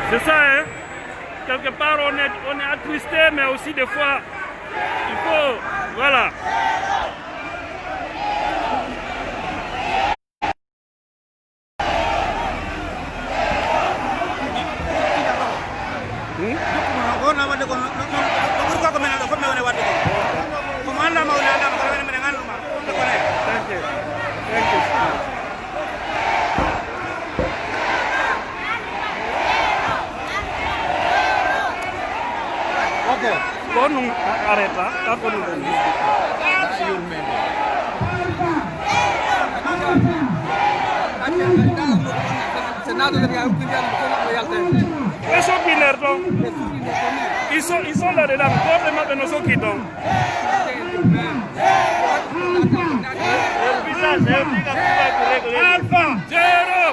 C'est ça, hein? Quelque part, on est attristé, mais aussi des fois, il faut, voilà. Con un areta, está con un Eso pinerton. Ils sont là-dedans, probablement de nos oquitons. Alpha, Zero.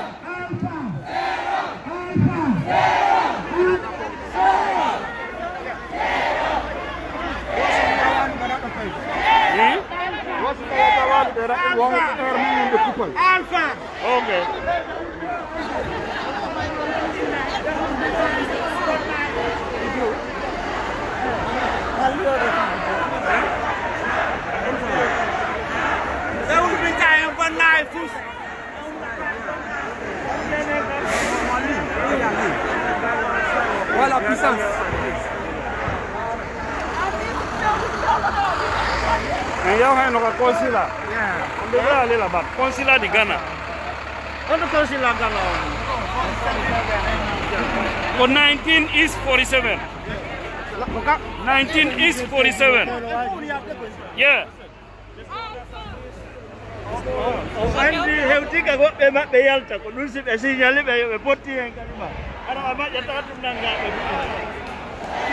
Alpha. Okay. Voilà, puissance. Il y a un consulat. On devrait aller là-bas. Consulat du Ghana. On est consulat Ghana. For 19 East 47. 19 East 47. Yeah. Andi heutika go be mabbe yalta ko dun sibe signalé be potti en kalima. Ara aba jata tum nanga be.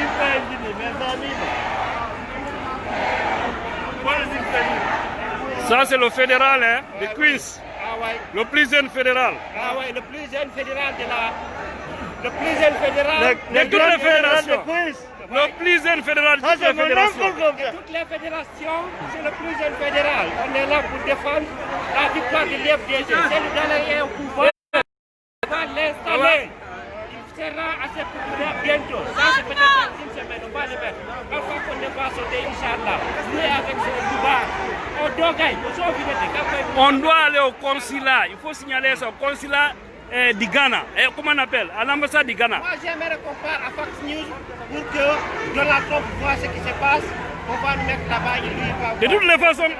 Ifa ndini me zamina. Ça c'est le fédéral, hein, de Queens. Le plus jeune fédéral. Ah ouais, le plus jeune fédéral de la... Le plus jeune fédéral de toute la fédération. De Queens. Le plus jeune fédéral de toutes les fédérations. Toutes les fédérations, c'est le plus jeune fédéral. On est là pour défendre la victoire de l'FDG. C'est le Dalai au pouvoir. On va l'installer. Il sera assez populaire bientôt. Ça, c'est peut-être dans une semaine. On va le mettre. Alpha Condé va sauter, Inch'Allah. Lui avec son pouvoir. On doit aller au consulat. Il faut signaler ça au consulat du Ghana. Comment on appelle? À l'ambassade du Ghana. Moi, j'aimerais qu'on parle à Fox News pour que Donald Trump voit ce qui se passe. On va nous mettre là-bas et lui va voir. De toutes les façons,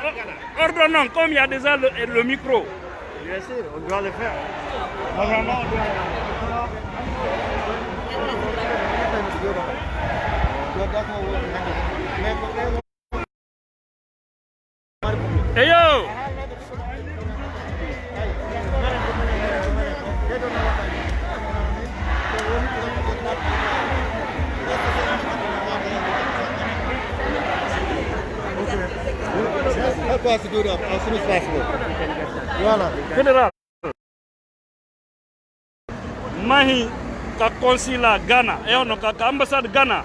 ordonnons, comme il y a déjà le micro. Bien sûr, on doit le faire. Normalement, on doit Hey yo! Help us to do that as soon as possible. Fédéral. Mahi ka consulat Ghana, on ka ambassade Ghana.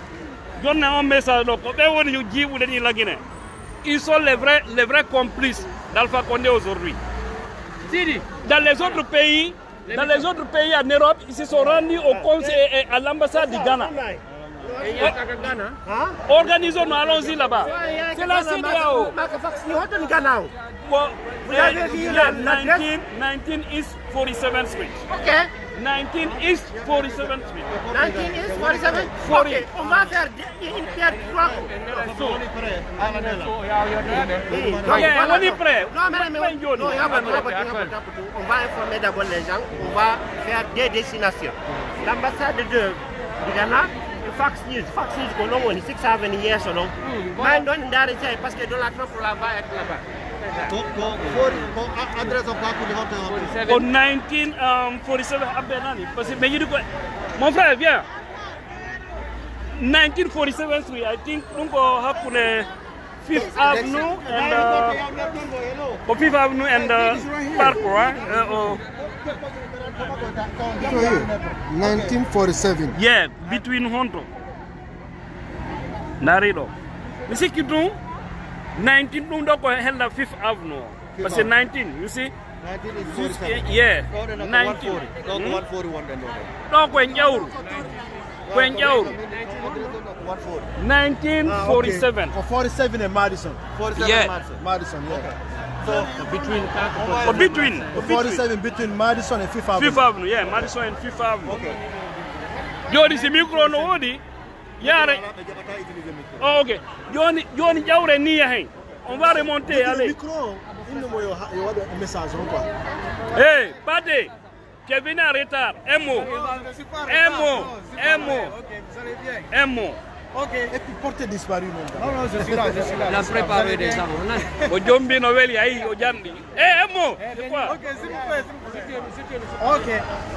Donne un message donc la Guinée. Ils sont les vrais complices d'Alpha Condé aujourd'hui. Dans les autres pays en Europe, ils se sont rendus au conseil à l'ambassade du Ghana. Organisons, nous allons-y là-bas. C'est la CEDEAO. Vous avez vu l'adresse? 19 East 47th Street. Ok. 19 East 47th Street. 19 East 47th? Ok, on va faire une pierre trois. On est prêt. On va informer d'abord les gens. On va faire des destinations. L'ambassade de Ghana, Fox News, qu'on a 6 à 7 years or no. Mais non, parce que Donald Trump va être là-bas. Au 1947 parce que mon frère viens 1947 Street I think donc hakune 5th Avenue and 5th Avenue and Park right 1947. Yeah, between Honto Narido mais c'est que donc 19 donc held the 5th Avenue. Parce que 19, you see? 19 is 47. Yeah. 19. 141 then. No, Kwenjauru. 1947. For 47 in Madison. 47 yeah. Madison, yeah. Okay. So between 47 between Madison and 5th Avenue. 5th Avenue, yeah, Madison and 5th Avenue. Okay. Yo, this is micro no odi. Yare. Oh, ok. Yoni Yaure Nia. On va remonter. Allez. Hey, Pate, tu es venu en retard. Un mot. Ok. Et puis portez disparu. Non, je suis là. La préparé déjà. Ojombi Novel aïe, Ojambi. Un mot. C'est quoi? Ok, s'il vous plaît. Ok.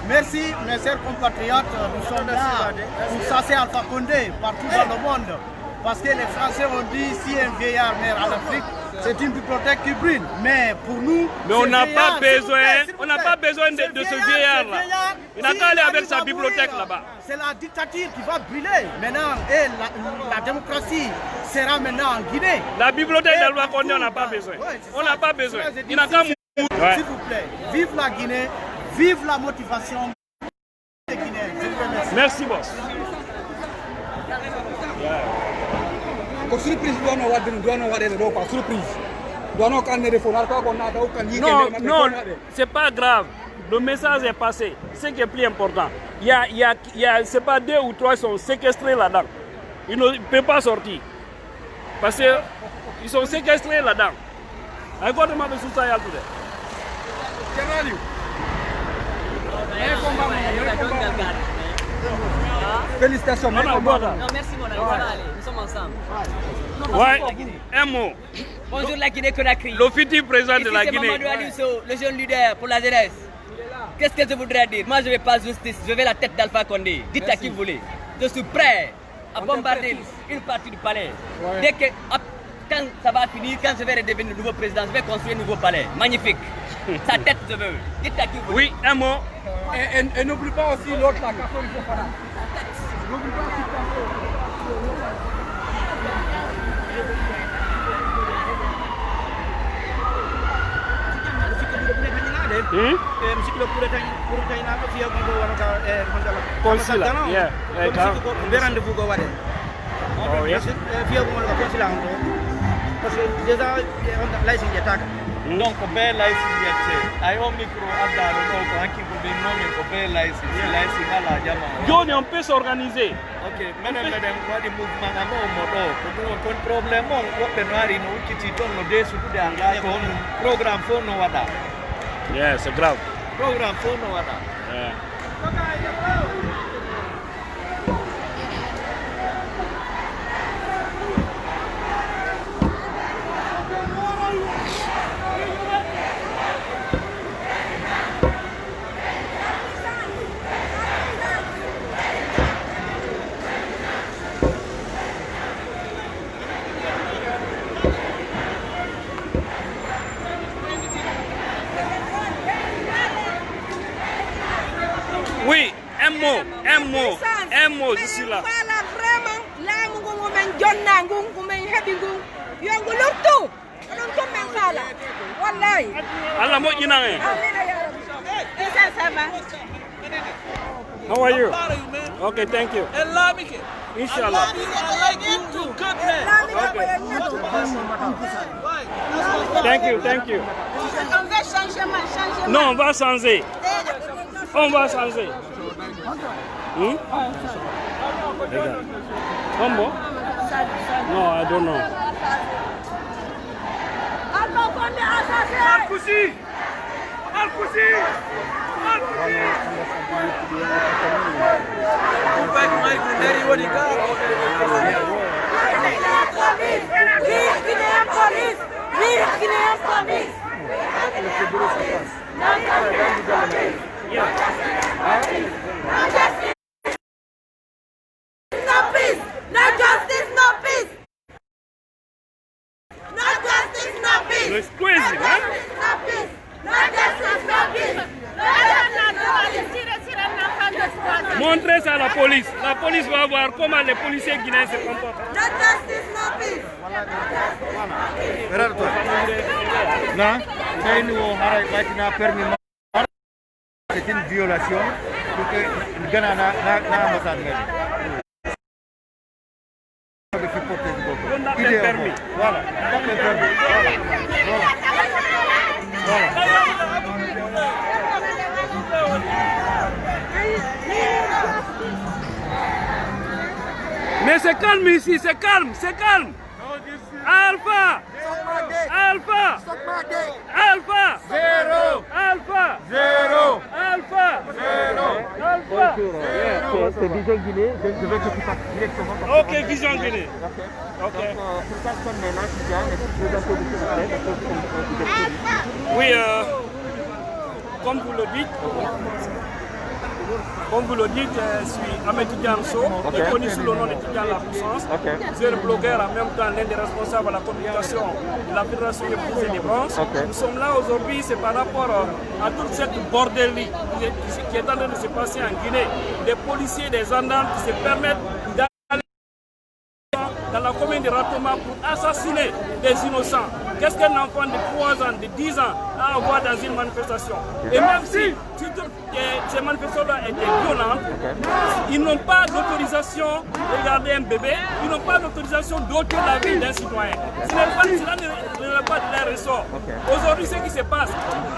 Merci, mes chers compatriotes. Nous sommes là pour chasser Alpha Condé partout dans le monde. Parce que les Français ont dit si un vieillard meurt en Afrique, c'est une bibliothèque qui brûle. Mais pour nous, mais on n'a pas besoin, de ce vieillard-là. Il n'a qu'à aller avec sa bibliothèque là-bas. C'est la dictature qui va brûler maintenant et la démocratie sera maintenant en Guinée. La bibliothèque d'Alpha Condé, on n'a pas besoin. On n'a pas besoin. Il n'a qu'à mourir. S'il vous plaît, vive la Guinée, vive la motivation des Guinéens. Merci, boss. Surprise Non, c'est pas grave. Le message est passé. Ce qui est plus important, c'est pas 2 ou 3 qui sont séquestrés là-dedans. Ils ne peuvent pas sortir. Parce qu'ils sont séquestrés là-dedans. I got them up in society today. Félicitations. Non, merci mon ami, ça va aller, nous sommes ensemble. Ouais, un mot. Bonjour la Guinée-Conakry. Le futur président de la Ici, Guinée. Mamadou Aliou, le jeune leader pour la jeunesse. Qu'est-ce que je voudrais dire? Moi je ne veux pas justice, je veux la tête d'Alpha Condé. Dites à qui vous voulez. Je suis prêt à bombarder une partie du palais. Ouais. Dès que, quand ça va finir, quand je vais devenir nouveau président, je vais construire un nouveau palais. Magnifique. Sa tête je veux. Dites à qui vous voulez. Oui, un mot. Et n'oublie pas aussi l'autre là, Kafo Fofana. N'oublie pas aussi Kafo. musiklo pour tayna ko fiya ko wonata e mandala Consulat, yeah. ko berande fu go wade Oh, yes. fiya ko wonata consulat on parce que déjà on licence yetaka donc be license yette ayo micro adalo no ko hanki ko be nomi ko be license ala jama Joni, on peut s'organiser. ok menen wadi mouvement ngamo modo ko kon problème on wobbe noari no ukiti ton no desu de anga ko programme fo no wada Yeah, c'est grave. programme fo no wada Yeah. Oui, un mot, je suis là. Voilà, vraiment, là, nous men jonna ngung men hebi ngung. Yongu lurtu. Non ko men sala. Wallahi. Allah mo ina ngai. Amina ya Rabbi. Ça va. How are you? Okay, thank you. Inshallah. Okay. Thank you. On va changer. Non, on va changer. On va changer. Regarde. Combo? No, I don't know. It's crazy, huh? Montrez ça à la police. La police va voir comment les policiers guinéens se comportent. Non, c'est une violation pour que le Ghana n'a ambassade. Permis. Voilà. Mais c'est calme ici, c'est calme. Alpha. C'est Vision Guinée, je veux que tu fasses directement. Ok, Vision Guinée. Ok. Pour ça, maintenant, tu viens et tu présentes le Oui, comme vous le dites, je suis Ahmed Tidiane-So, connu sous le nom de Tidiane La Puissance. Je suis le blogueur, en même temps l'un des responsables de la communication de la Fédération des des branches. Nous sommes là aujourd'hui, c'est par rapport à toute cette bordellie qui est en train de se passer en Guinée. Des policiers, des gendarmes qui se permettent d'aller dans la commune de Ratoma pour assassiner des innocents. Qu'est-ce qu'un enfant de 3 ans, de 10 ans a à voir dans une manifestation? Et même si ces manifestations étaient violentes, ils n'ont pas d'autorisation de garder un bébé, ils n'ont pas d'autorisation d'ôter la vie d'un citoyen. Cela n'est pas de leur ressort. Aujourd'hui, ce qui se passe,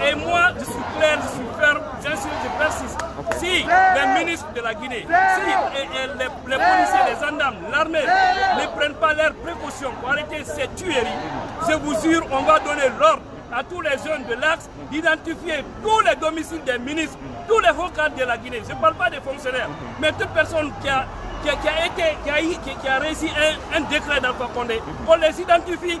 et moi je suis clair, je suis ferme, j'insiste, je persiste. Si les ministres de la Guinée, si les policiers, les gendarmes, l'armée ne prennent pas leurs précautions pour arrêter ces tueries, je vous jure, on va donner l'ordre à tous les jeunes de l'Axe d'identifier tous les domiciles des ministres, tous les hauts cadres de la Guinée. Je ne parle pas des fonctionnaires, mais toute personne qui a réussi un décret d'Alpha Condé, on les identifie.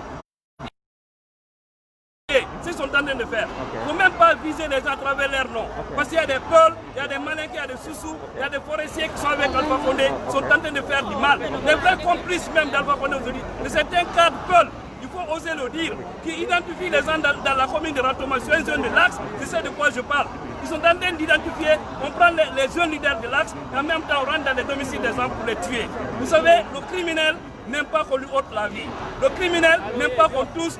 C'est ce qu'ils sont en train de faire. Il ne faut même pas viser les gens à travers leur nom. Parce qu'il y a des peuls, il y a des malinqués, il y a des sous-sous, il y a des forestiers qui sont avec Alpha Condé, qui sont en train de faire du mal. Les vrais complices même d'Alpha Condé aujourd'hui, de certains cadres peuls, il faut oser le dire, qui identifient les gens dans la commune de Ratoma, sur une zone de l'Axe, c'est ça de quoi je parle. Ils sont en train d'identifier, on prend les jeunes leaders de l'Axe, et en même temps on rentre dans les domiciles des gens pour les tuer. Vous savez, le criminel n'aime pas qu'on lui ôte la vie. Le criminel n'aime pas qu'on touche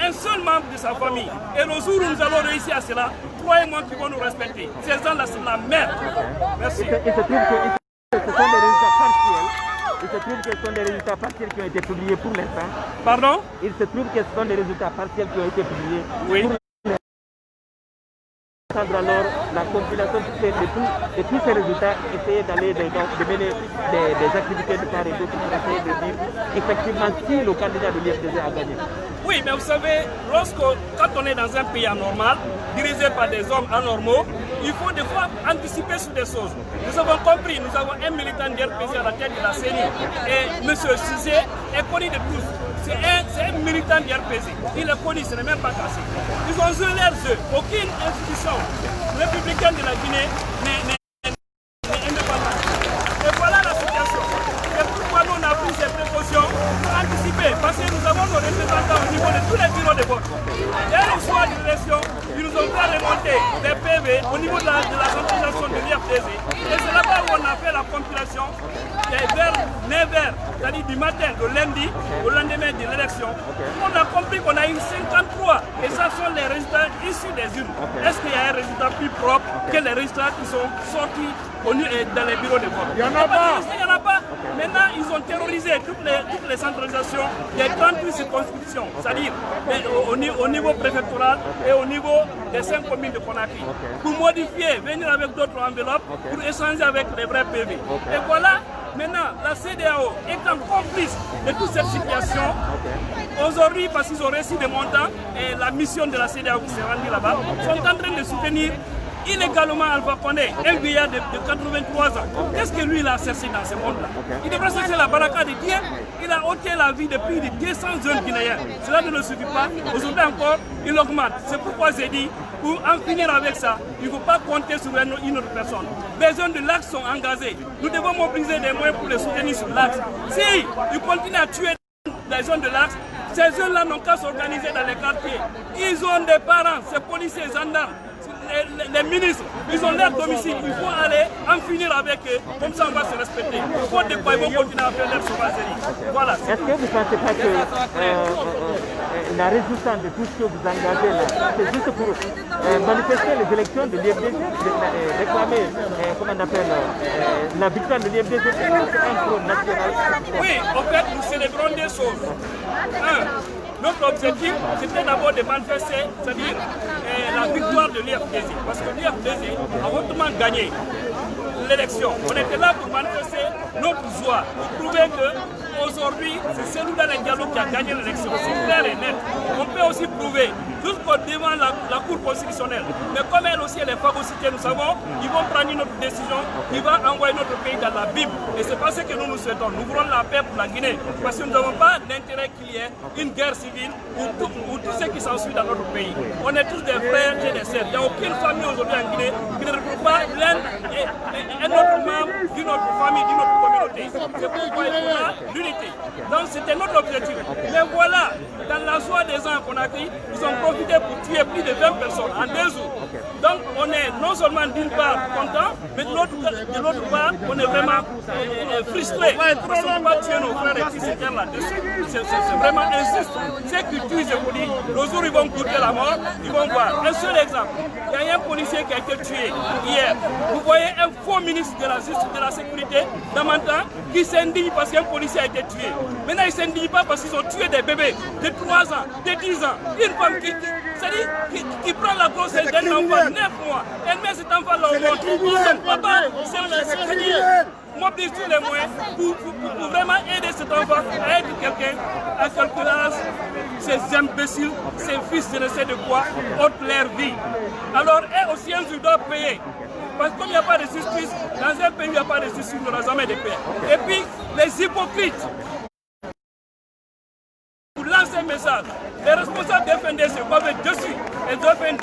un seul membre de sa famille. Et le jour où nous allons réussir à cela, croyez-moi qu'ils vont nous respecter. Ces gens-là, c'est la merde. Merci. Il se trouve que ce sont des résultats partiels. Il se trouve que ce sont des résultats partiels qui ont été publiés pour l'instant. Pardon? Il se trouve que ce sont des résultats partiels qui ont été publiés. Oui. Alors, la compilation de tous ces résultats, essayer d'aller de mener des activités de part et d'autre pour essayer de dire effectivement si le candidat de l'IFDG a gagné. Oui, mais vous savez, quand on est dans un pays anormal, dirigé par des hommes anormaux, il faut des fois anticiper sur des choses. Nous avons compris, nous avons un militant d'RPC à la tête de la CENI et M. Cissé est connu de tous. C'est un militant d'RPC. Il est connu, ce n'est même pas cassé. Ils ont joué leurs jeux. Aucune institution républicaine de la Guinée n'est indépendante. Et voilà la situation. Et pourquoi nous on a pris ces précautions pour anticiper? Parce que nous avons nos représentants au niveau de tous les bureaux de vote. Dès le soir de l'élection, ils nous ont fait remonter des PV au niveau de la centralisation de l'IFDG. Et c'est là-bas où on a fait la compilation vers 9h, c'est-à-dire du matin au lundi, au lendemain de l'élection. On a compris qu'on a eu 53 et ça sont les résultats issus des urnes. Est-ce qu'il y a un résultat plus propre que les résultats qui sont sortis dans les bureaux de vote? Il n'y en a pas. Il n'y en a pas. Maintenant, ils ont terrorisé toutes les centralisations des 38 circonscriptions, c'est-à-dire au niveau préfectoral et au niveau des 5 communes de Conakry. Pour modifier, venir avec d'autres enveloppes, pour échanger avec les vrais PV. Et voilà, maintenant, la CEDEAO étant complice de toute cette situation, aujourd'hui, parce qu'ils ont reçu des montants, et la mission de la CEDEAO qui s'est rendue là-bas, sont en train de soutenir illégalement Alpha Condé, un vieillard de 83 ans. Qu'est-ce que lui il a cherché dans ce monde-là? Il devrait chercher la baraka de Dieu. Il a ôté la vie de plus de 200 jeunes Guinéens. Cela ne le suffit pas. Aujourd'hui encore, il augmente. C'est pourquoi j'ai dit, pour en finir avec ça, il ne faut pas compter sur une autre personne. Les jeunes de l'Axe sont engagés. Nous devons mobiliser des moyens pour les soutenir sur l'Axe. Si ils continuent à tuer les jeunes de l'Axe, ces jeunes-là n'ont qu'à s'organiser dans les quartiers. Ils ont des parents, ces policiers et gendarmes. Les ministres, ils ont leur domicile, il faut aller en finir avec eux, comme ça on va se respecter. Faute de quoi ils vont continuer à faire leur sauvagerie. Voilà. Est-ce que vous ne pensez pas que la résistance de tout ce que vous engagez là, c'est juste pour manifester les élections de l'IFDG, réclamer, comment on appelle, la victoire de l'IFDG, c'est un pro national? Oui, en fait, nous célébrons des choses. Notre objectif, c'était d'abord de manifester, c'est-à-dire la victoire de l'IFDG. Parce que l'IFDG a hautement gagné l'élection. On était là pour manifester notre joie, pour prouver qu'aujourd'hui, c'est celui dans les dialogues qui a gagné l'élection. C'est clair et net. On peut aussi prouver, jusqu'au devant la Cour constitutionnelle. Mais comme elle aussi, elle est phagocytée, nous savons, ils vont prendre notre décision qui va envoyer notre pays dans la Bible. Et c'est pas ce que nous nous souhaitons. Nous voulons la paix pour la Guinée. Parce que nous n'avons pas d'intérêt qu'il y ait une guerre civile ou tout ce qui s'ensuit dans notre pays. On est tous des frères et des sœurs. Il n'y a aucune famille aujourd'hui en Guinée qui ne retrouve pas l'un et un autre membre d'une autre famille, d'une autre communauté. C'est pourquoi il faut l'unité. Donc c'était notre objectif. Mais voilà, dans la joie des gens qu'on a pris, ils ont profité pour tuer plus de 20 personnes en 2 jours. Donc on est non seulement d'une part content, mais de l'autre part, on est vraiment frustré. Parce qu'on ne peut pas tuer nos frères et qui étaient là-dessus. C'est vraiment injuste. Ceux qui tuent, je vous dis, le jour où ils vont goûter la mort, ils vont voir. Un seul exemple, il y a un policier qui a été tué hier. Vous voyez un faux ministre de la justice, de la sécurité, Damanta, qui s'indigne parce qu'un policier a été tué. Maintenant, ils ne s'indignent pas parce qu'ils ont tué des bébés de 3 ans, de 10 ans. Une femme qui prend la grossesse d'un enfant 9 mois. Elle met cet enfant-là au monde. Son papa, c'est mobilise tous les moyens pour vraiment aider cet enfant à être quelqu'un à quelque âge. Ces imbéciles, ces fils de ne sais de quoi, ôtent leur vie. Alors, eux aussi, ils doivent payer. Parce que comme il n'y a pas de justice, dans un pays, il n'y a pas de justice, nous n'aurons jamais de paix. Et puis, les hypocrites, pour lancer un message, les responsables de FNDC doivent être dessus. Ils doivent faire une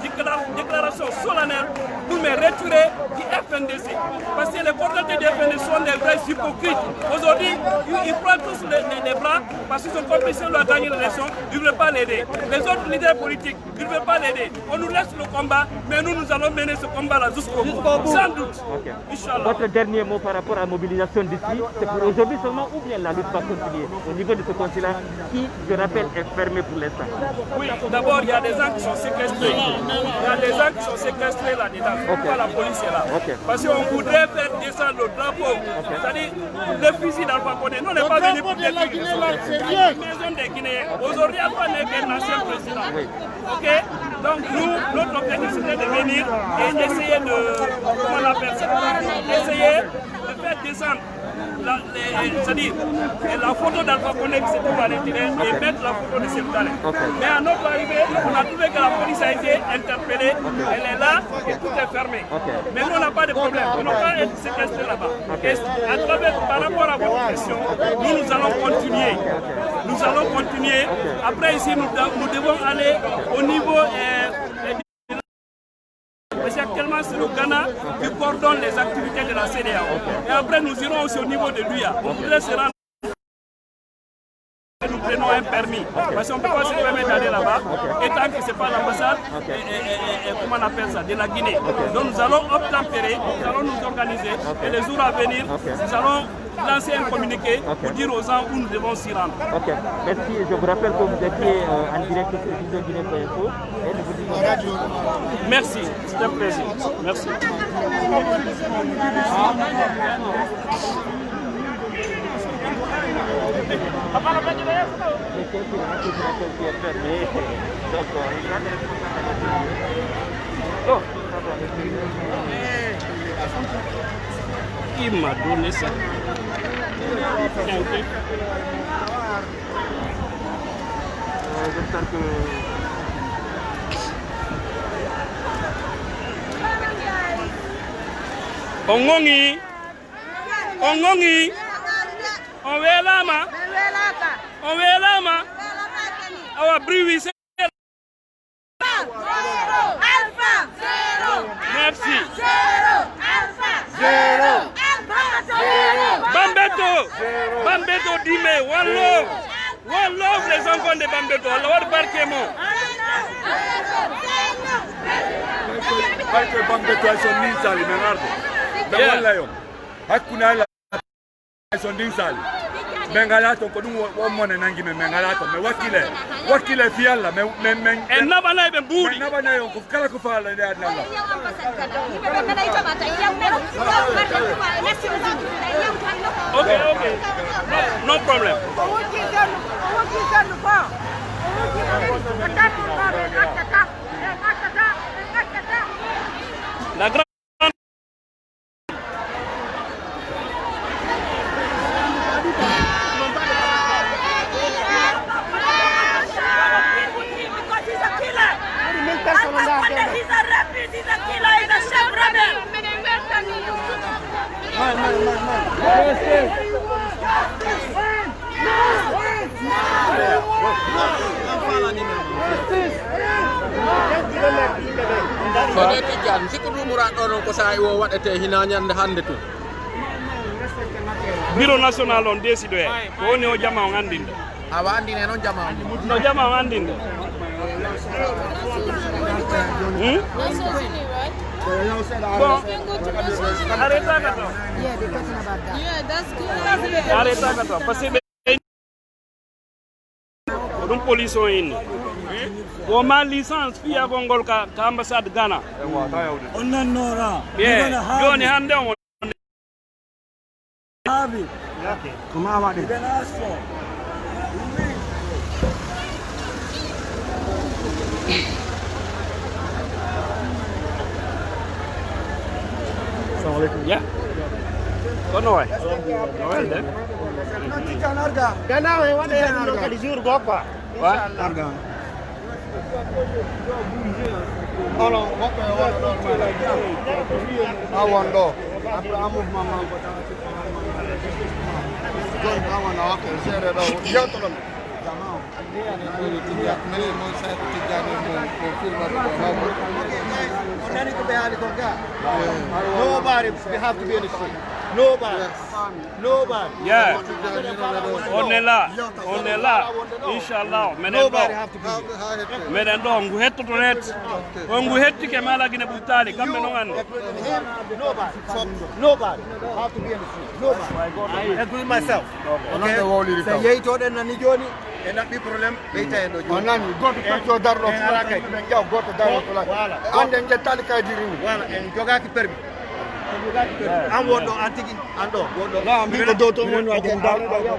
déclaration solennelle pour me retirer du FNDC. Parce que les coordonnateurs du FNDC sont des vrais hypocrites. Aujourd'hui, ils prennent tous les bras parce qu'ils ont compris que si on doit gagner l'élection, ils ne veulent pas l'aider. Les autres leaders politiques, ils ne veulent pas l'aider. On nous laisse le combat, mais nous allons mener ce combat-là jusqu'au bout. Sans doute. Inch'Allah. Votre dernier mot par rapport à la mobilisation d'ici, c'est pour aujourd'hui seulement ou bien la lutte va continuer au niveau de ce continent qui, je rappelle, est fermé pour l'instant? Oui, d'abord, il y a des gens qui sont séquestrés. Il y a des gens qui sont séquestrés là-dedans. Pourquoi la police est là? Parce qu'on voudrait faire descendre le drapeau. C'est-à-dire, le fusil d'Alpha Condé. Nous, on n'est pas venus pour détruire la maison des Guinéens. Aujourd'hui, Alpha n'est qu'un ancien président. Ok? Donc, nous, notre objectif, c'était de venir et essayer de, comment on appelle ça? Essayer de faire descendre c'est-à-dire la photo d'Alpha Condé qui se trouve à l'intérieur et mettre la photo de Sénégalais. Mais à notre arrivée, on a trouvé que la police a été interpellée, elle est là et tout est fermé. Mais nous, on n'a pas de problème, on n'a pas été séquestrés là-bas. À travers, par rapport à votre question, nous allons continuer. Nous allons continuer. Après, ici, nous devons aller au niveau... Parce actuellement, c'est le Ghana qui coordonne les activités de la CEDEAO. Et après, nous irons aussi au niveau de l'UIA. On voudrait se rendre. Nous prenons un permis. Parce qu'on ne peut pas se permettre d'aller là-bas. Et tant que ce n'est pas l'ambassade, comment on appelle ça, de la Guinée. Donc nous allons obtempérer, nous allons nous organiser. Et les jours à venir, nous allons lancer un communiqué pour dire aux gens où nous devons s'y rendre. Merci. Je vous rappelle que vous étiez en direct sur le Guinée.info. Merci. C'est un plaisir. Merci. Qui m'a donné ça? J'espère que... Ongongi, Ongongi, Onwelama, Onwelama, our brewery. Alpha, zero. Merci. Zero. Alpha, zero. Bambeto, Bambeto Dime, one love les enfants de Bambeto, alors Barkemo. Parce Bambeto a son ninsali, Menardo. Bengal hakuna la son ninsali. Bengalato ko dum won nangi me Bengalato me wakile fiala me en nabana be buri nabana yo ko kala ko faala de adna Okay. No problem. La grande Fane Tidiane sikku mura ɗonon ko sa o waɗete hina ñande hande tu bureau national on décide ko woni o jama o andinde awa andine non jama no jama o andinde Bon, arrêtez maintenant. Yeah, they're talking about that. Yeah, that's good. Arrêtez maintenant. Parce que les police sont in. Au ma licence, puis à Gongol, ka ambassade Ghana. On a Nora. Yeah, Johnny Handel. Have it. Come on, what? You can ask for. Ya. Kono waay. Noel de. Gannaaw wala ya local jour go quoi. Wa. Arga. Olo woppe wala don ma. Awondo. Après amu mama ko ta. Gon awana wake zere do. Yotolom. Jamao. Mali mo sa Tidiane mo filma do. Nobody, we have to be in the street. Nobody. Yeah. On est là. Inshallah. Nobody have to be here. Menendo ngu hetto to net. Ngu hetti ke mala gine butali kambe no ngande. Nobody have to be in the street. Nobody. I agree myself. Okay. Say yey to den na ni joni. ɗaɓɓi probléme ɓeyta hen ɗo o nani goto pecco darɗo fula kay ƴaw goto darɗo fula hande en jettali kaydi rini voilà en jogaki permis an wonɗo an tigui an ɗo wonɗo la mbiɗo dow to woni wa ɗum daruɗo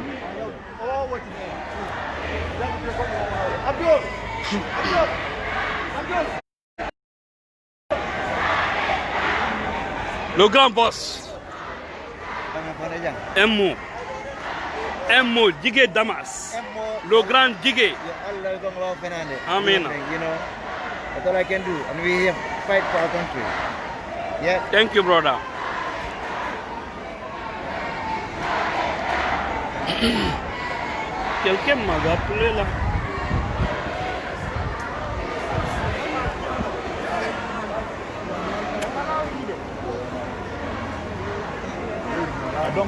Le grand boss. Un mot, Djigé Damas. Le grand Djigé. Amen. You know, that's all I can do. And we here fight for our country. Yeah. Thank you, brother. Quelqu'un m'a appelé là. Donc,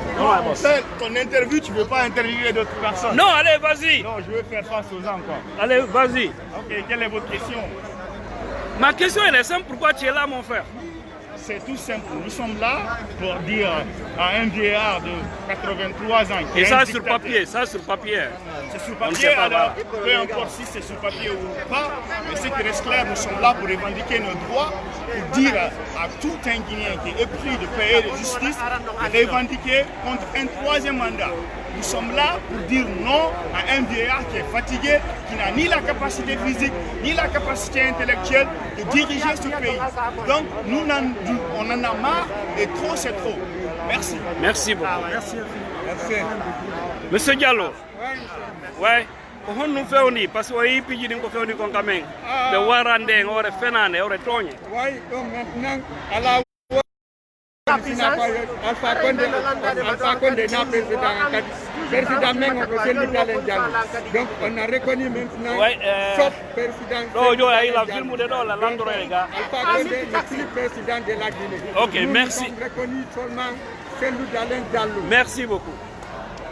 ton interview, tu ne veux pas interviewer d'autres personnes? Non, allez, vas-y. Non, je veux faire face aux gens, quoi. Allez, vas-y. Ok, quelle est votre question? Ma question, elle est simple. Pourquoi tu es là, mon frère? C'est tout simple. Nous sommes là pour dire à un vieillard de 83 ans... Et ça sur papier, ça sur papier. C'est sur papier, alors peu importe si c'est sur papier ou pas, mais ce qui reste clair, nous sommes là pour revendiquer nos droits, pour dire à tout un Guinéen qui est épris de payer de justice, de revendiquer contre un troisième mandat. Nous sommes là pour dire non à un vieillard qui est fatigué, qui n'a ni la capacité physique, ni la capacité intellectuelle de diriger ce pays. Donc, on en a marre et trop c'est trop. Merci. Merci beaucoup. Merci. Monsieur Diallo. Ouais. On nous fait on parce que oui, puis nous fait on comme même. Le warande, on est fenane, on est togne. Oui, donc maintenant à la Alpha Condé n'a président Mengo ko sellitalen jang. Donc on a reconnu maintenant sauf président. Non, il a film de la landro les gars. Alpha Condé n'est plus président de la Guinée. OK, merci. Nous avons reconnu seulement Sellou Diallo. Merci beaucoup.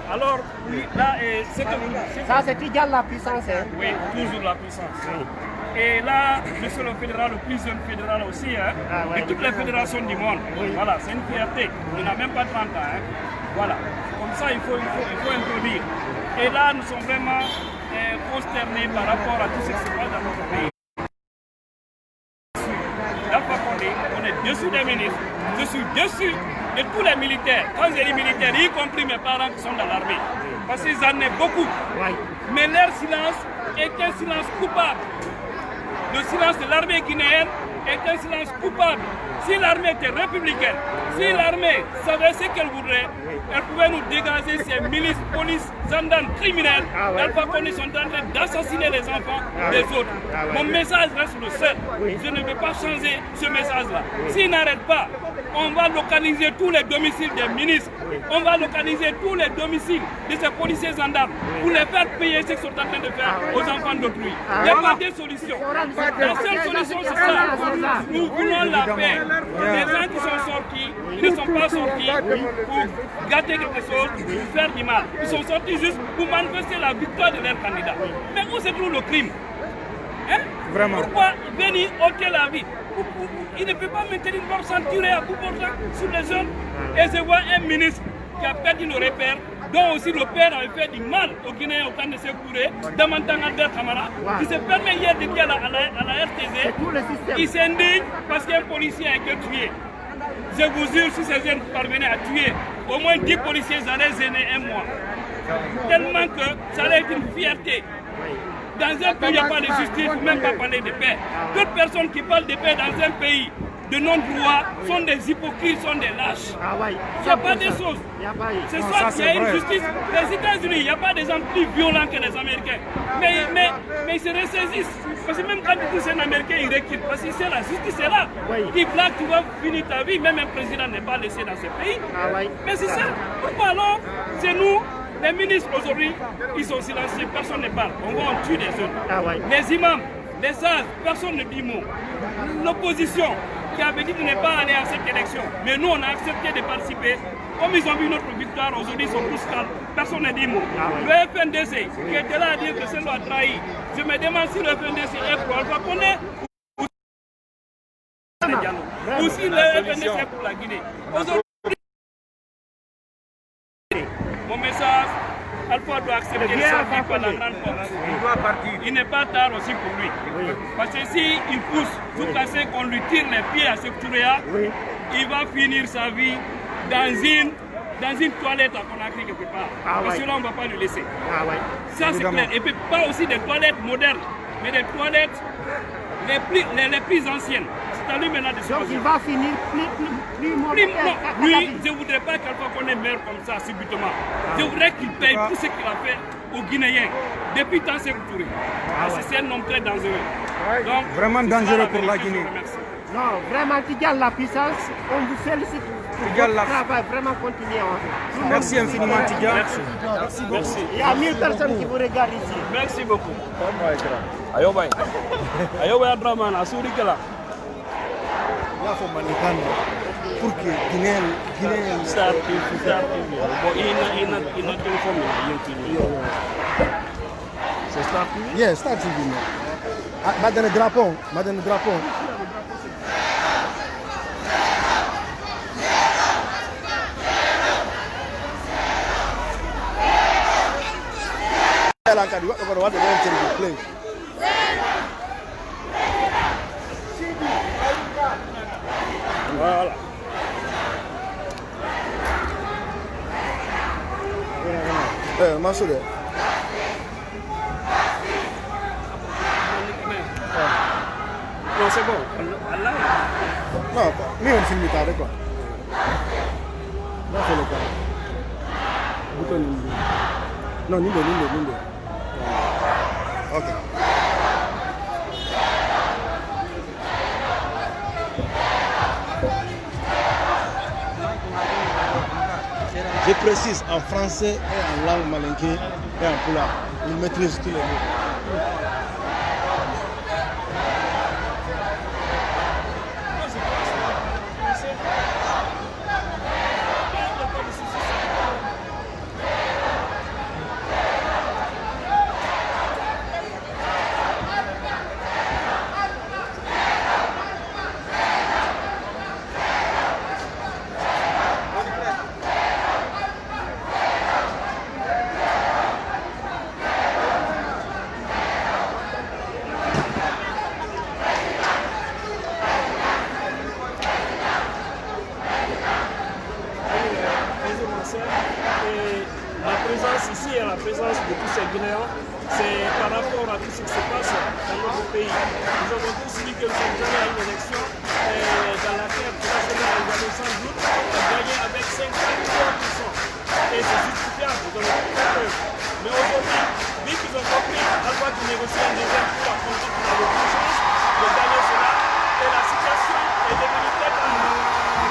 Alors, là, ça c'est qui gagne la puissance. Hein? Oui, toujours la puissance. Oui. Et là, monsieur le fédéral, le plus jeune fédéral aussi, hein, de toutes les fédérations du monde. Oui. Voilà, c'est une fierté. Il n'a même pas 30 ans. Hein. Voilà, comme ça il faut introduire. Et là, nous sommes vraiment consternés par rapport à tout ce qui se passe dans notre pays. On est dessus des ministres, je suis dessus de tous les militaires. Quand j'ai dit militaires, y compris mes parents qui sont dans l'armée, parce qu'ils en ont beaucoup. Mais leur silence est un silence coupable. Le silence de l'armée guinéenne est un silence coupable. Si l'armée était républicaine, si l'armée savait ce qu'elle voudrait, elle pouvait nous dégager ces milices, polices, gendarmes criminels. Alpha Condé sont en train d'assassiner les enfants des autres. Mon message reste le seul. Je ne vais pas changer ce message-là. S'ils n'arrêtent pas, on va localiser tous les domiciles des ministres. On va localiser tous les domiciles de ces policiers gendarmes pour les faire payer ce qu'ils sont en train de faire aux enfants d'autrui. Il n'y a pas de solution. La seule solution, c'est ça. Nous voulons la paix. Les gens qui sont sortis, ils ne sont pas sortis pour gâter quelque chose, pour faire du mal. Ils sont sortis juste pour manifester la victoire de leur candidat. Mais où se trouve le crime? Hein? Vraiment. Pourquoi venir ôter la vie? Il ne peut pas maintenir une force tirée à bout portant sur les jeunes. Et je vois un ministre qui a perdu le repère, dont aussi le père avait fait du mal aux Guinéens au temps de Sékouré, Damantang Albert Camara, qui se permet hier de dire à la RTZ, il s'indigne parce qu'un policier a été tué. Je vous jure, si ces jeunes parvenaient à tuer au moins 10 policiers, ça allait gêner un mois. Tellement que ça allait être une fierté. Dans un pays, il n'y a pas de justice, il ne faut même pas parler de paix. Toute personne qui parle de paix dans un pays de non-droit sont des hypocrites, sont des lâches. Il n'y a pas de choses. C'est soit qu'il y a une justice. Les États-Unis, il n'y a pas des gens plus violents que les Américains. Mais ils se ressaisissent. Parce que même quand tu touches un Américain, il recule. Parce que c'est la justice est là. Il blague, tu vas finir ta vie. Même un président n'est pas laissé dans ce pays. Mais c'est ça. Pourquoi alors, c'est nous, les ministres aujourd'hui, ils sont silencieux, personne ne parle. On va en tuer des autres. Les imams, les sages, personne ne dit mot. L'opposition qui avait dit de ne pas aller à cette élection, mais nous on a accepté de participer. Comme ils ont vu notre victoire, aujourd'hui ils sont tous calmes. Personne ne dit mot. Le FNDC qui était là à dire que c'est loi trahi. Je me demande si le FNDC est pour Alpha Condé ou si le FNDC est pour la Guinée. Aujourd'hui, mon message à Alpha doit accepter de sortir par la grande porte. Il doit partir. Il n'est pas tard aussi pour lui. Parce que s'il pousse jusqu'à ce qu'on lui tire les pieds à Sékou Touré, il va finir sa vie dans une toilette à Conakry quelque part. Parce que là, on ne va pas le laisser. Ça, c'est clair. Et puis pas aussi des toilettes modernes, mais des toilettes les plus anciennes. C'est à lui maintenant de se Donc il va finir plus mort. Lui, je ne voudrais pas qu'Alpha Condé meure comme ça subitement. Je voudrais qu'il paye tout ce qu'il a fait aux Guinéens depuis tant Sékou Touré. Parce que c'est un homme très dangereux. Donc, vraiment dangereux pour la Guinée. Non, vraiment, Tidjal la puissance, on vous félicite pour votre travail, vraiment continuez. Merci infiniment Tidjal. Merci beaucoup. Il y a 1000 personnes qui vous regardent ici. Merci beaucoup. Ayo bay. Ayo bay Abdraman, asuri kala. Il faut manikana pour que Guinée Star TV. Bon, il n'a téléphone. C'est Star TV? Yes, Star TV. Madame Drapeau. Voilà. Masuk dia. Non, c'est bon. Allah. Non, mais on filme tard quoi. Non, c'est le cas. Bouton Nindo. Non, Nindo. Ok. Je précise en français et en langue malinké et en poula. Il maîtrise tous les mots. C'est par rapport à tout ce qui se passe dans notre pays. Nous avons tous dit que nous sommes allés à une élection dans laquelle nous allons sans doute gagner avec 53%. Et c'est justifiable, nous avons tout fait. Mais aujourd'hui, vu qu'ils ont compris à quoi tu négocies un deuxième tour, à contre qu'on a aucune chance de gagner cela, et la situation est devenue très tendue.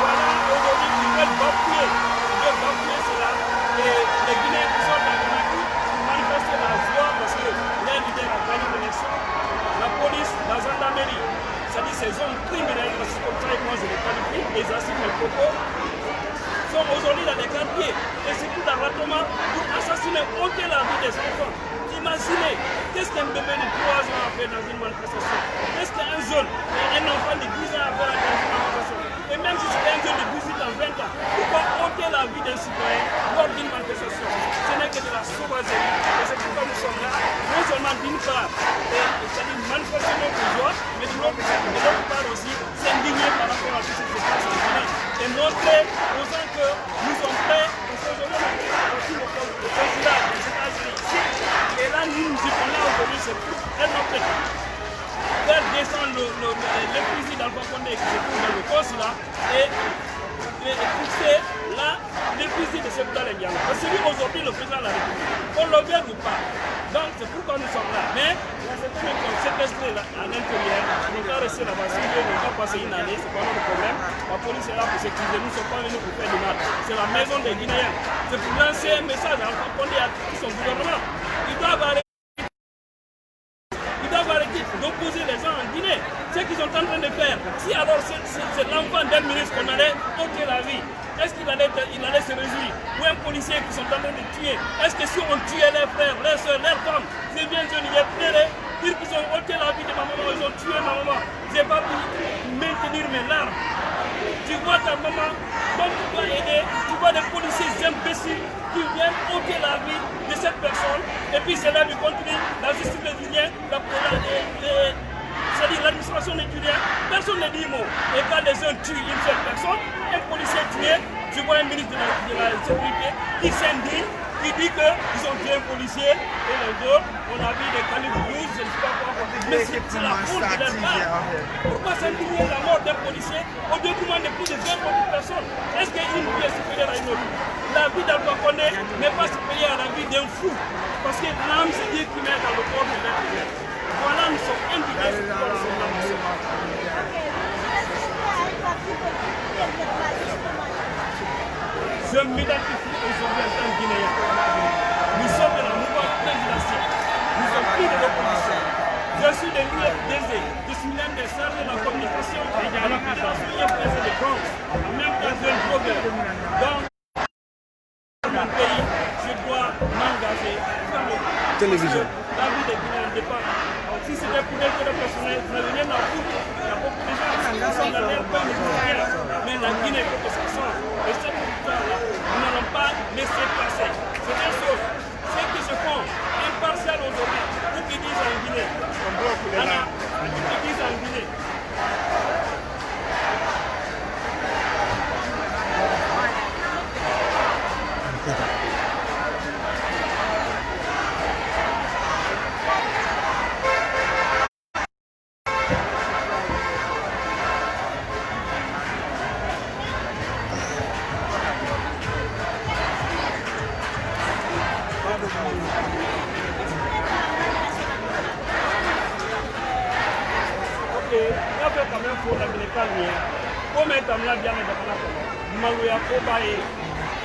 Voilà, aujourd'hui, ils veulent bafouer cela. Et les Guinéens qui sont dans Conakry manifester la joie parce que les leaders ont gagné l'élection. La police, la gendarmerie, c'est-à-dire ces hommes criminels, parce que comme ça, moi je les qualifie, et ils assument mes propos, sont aujourd'hui dans les quartiers et surtout dans l'appartement pour assassiner, ôter la vie des enfants. Imaginez, qu'est-ce qu'un bébé de 3 ans a fait dans une manifestation? Qu'est-ce qu'un jeune, un enfant de 10 ans a fait dans une manifestation? Et même si c'est un jeune de 18 ans, 20 ans, pourquoi ôter la vie d'un citoyen lors d'une manifestation? Ce n'est que de la sauvagerie. Et c'est pourquoi nous sommes là, non seulement d'une part, c'est-à-dire manifester notre joie, mais de l'autre part aussi s'indigner par rapport à tout ce qui se passe en Guinée. Et montrer aux gens que nous sommes prêts, parce qu'aujourd'hui on a aussi le consulat des États-Unis ici. Et là, nous nous y prenons là aujourd'hui, c'est pour un objectif. Faire descendre le fusil d'Alpha Condé qui se trouve dans le consulat et fixer là le fusil de Sékou Touré. Parce que lui aujourd'hui le président de la République, on le veut ou pas. Donc c'est pourquoi nous sommes là. Mais il y a certains qui sont séquestrés à l'intérieur, ils vont rester là-bas. Si ils n'ont pas passé une année, c'est pas notre problème. La police est là pour sécuriser, nous ne sommes pas venus pour faire du mal. C'est la maison des Guinéens. C'est pour lancer un message à Alpha Condé à tout son gouvernement. Ils doivent arrêter d'opposer les gens en Guinée. Ce qu'ils sont en train de faire. Si alors c'est l'enfant d'un ministre qu'on allait ôter la vie, est-ce qu'il allait se réjouir? Ou un policier qui sont en train de tuer? Est-ce que si on tuait leurs frères, leurs soeurs, leurs femmes, c'est bien sûr, il y a pleuré, dire qu'ils ont ôté la vie de ma maman, ils ont tué ma maman. Je n'ai pas pu maintenir mes larmes. Tu vois ta maman, donc tu dois aider, tu vois des policiers imbéciles qui viennent ôter la vie de cette personne, et puis c'est là du continue, la justice guinéenne, c'est-à-dire l'administration nigérienne, personne ne dit mot. Et quand les uns tuent une seule personne, un policier tué, tu vois un ministre de la sécurité qui s'indigne, qui dit qu'ils ont tué un policier, et les autres, on a vu des calibres 12, je ne sais pas quoi, mais c'est la faute de leur part. Pourquoi s'indigner la mort d'un policier au détriment de plus de 20 autres personnes? Est-ce qu'une vie est supérieure à une autre? La vie d'Alpha Condé n'est pas supérieure à la vie d'un fou, parce que l'âme c'est Dieu qui met dans le corps de l'être humain. Voilà, nous sommes indignés sur la situation. Je m'identifie aujourd'hui en tant que Guinéen. Nous sommes dans la mouvance présidentielle. Nous sommes plus de l'opposition. Je suis de l'UFDZ. Je suis l'un des chargés de la communication et de la présentation IFDZ de Bronx. En même temps, je suis un blogueur. Donc, dans mon pays, je dois m'engager dans le télévision. La vie des Guinéens dépend. Si c'était pour l'intérêt personnel, vous n'avez rien à foutre. Il y a beaucoup de gens qui sont dans leur pays, mais la Guinée faut que ça sorte. Et cette victoire-là, nous n'allons pas laisser passer. C'est une chose. Ceux qui se font impartial aujourd'hui, ou qui disent en Guinée, qui disent en Guinée,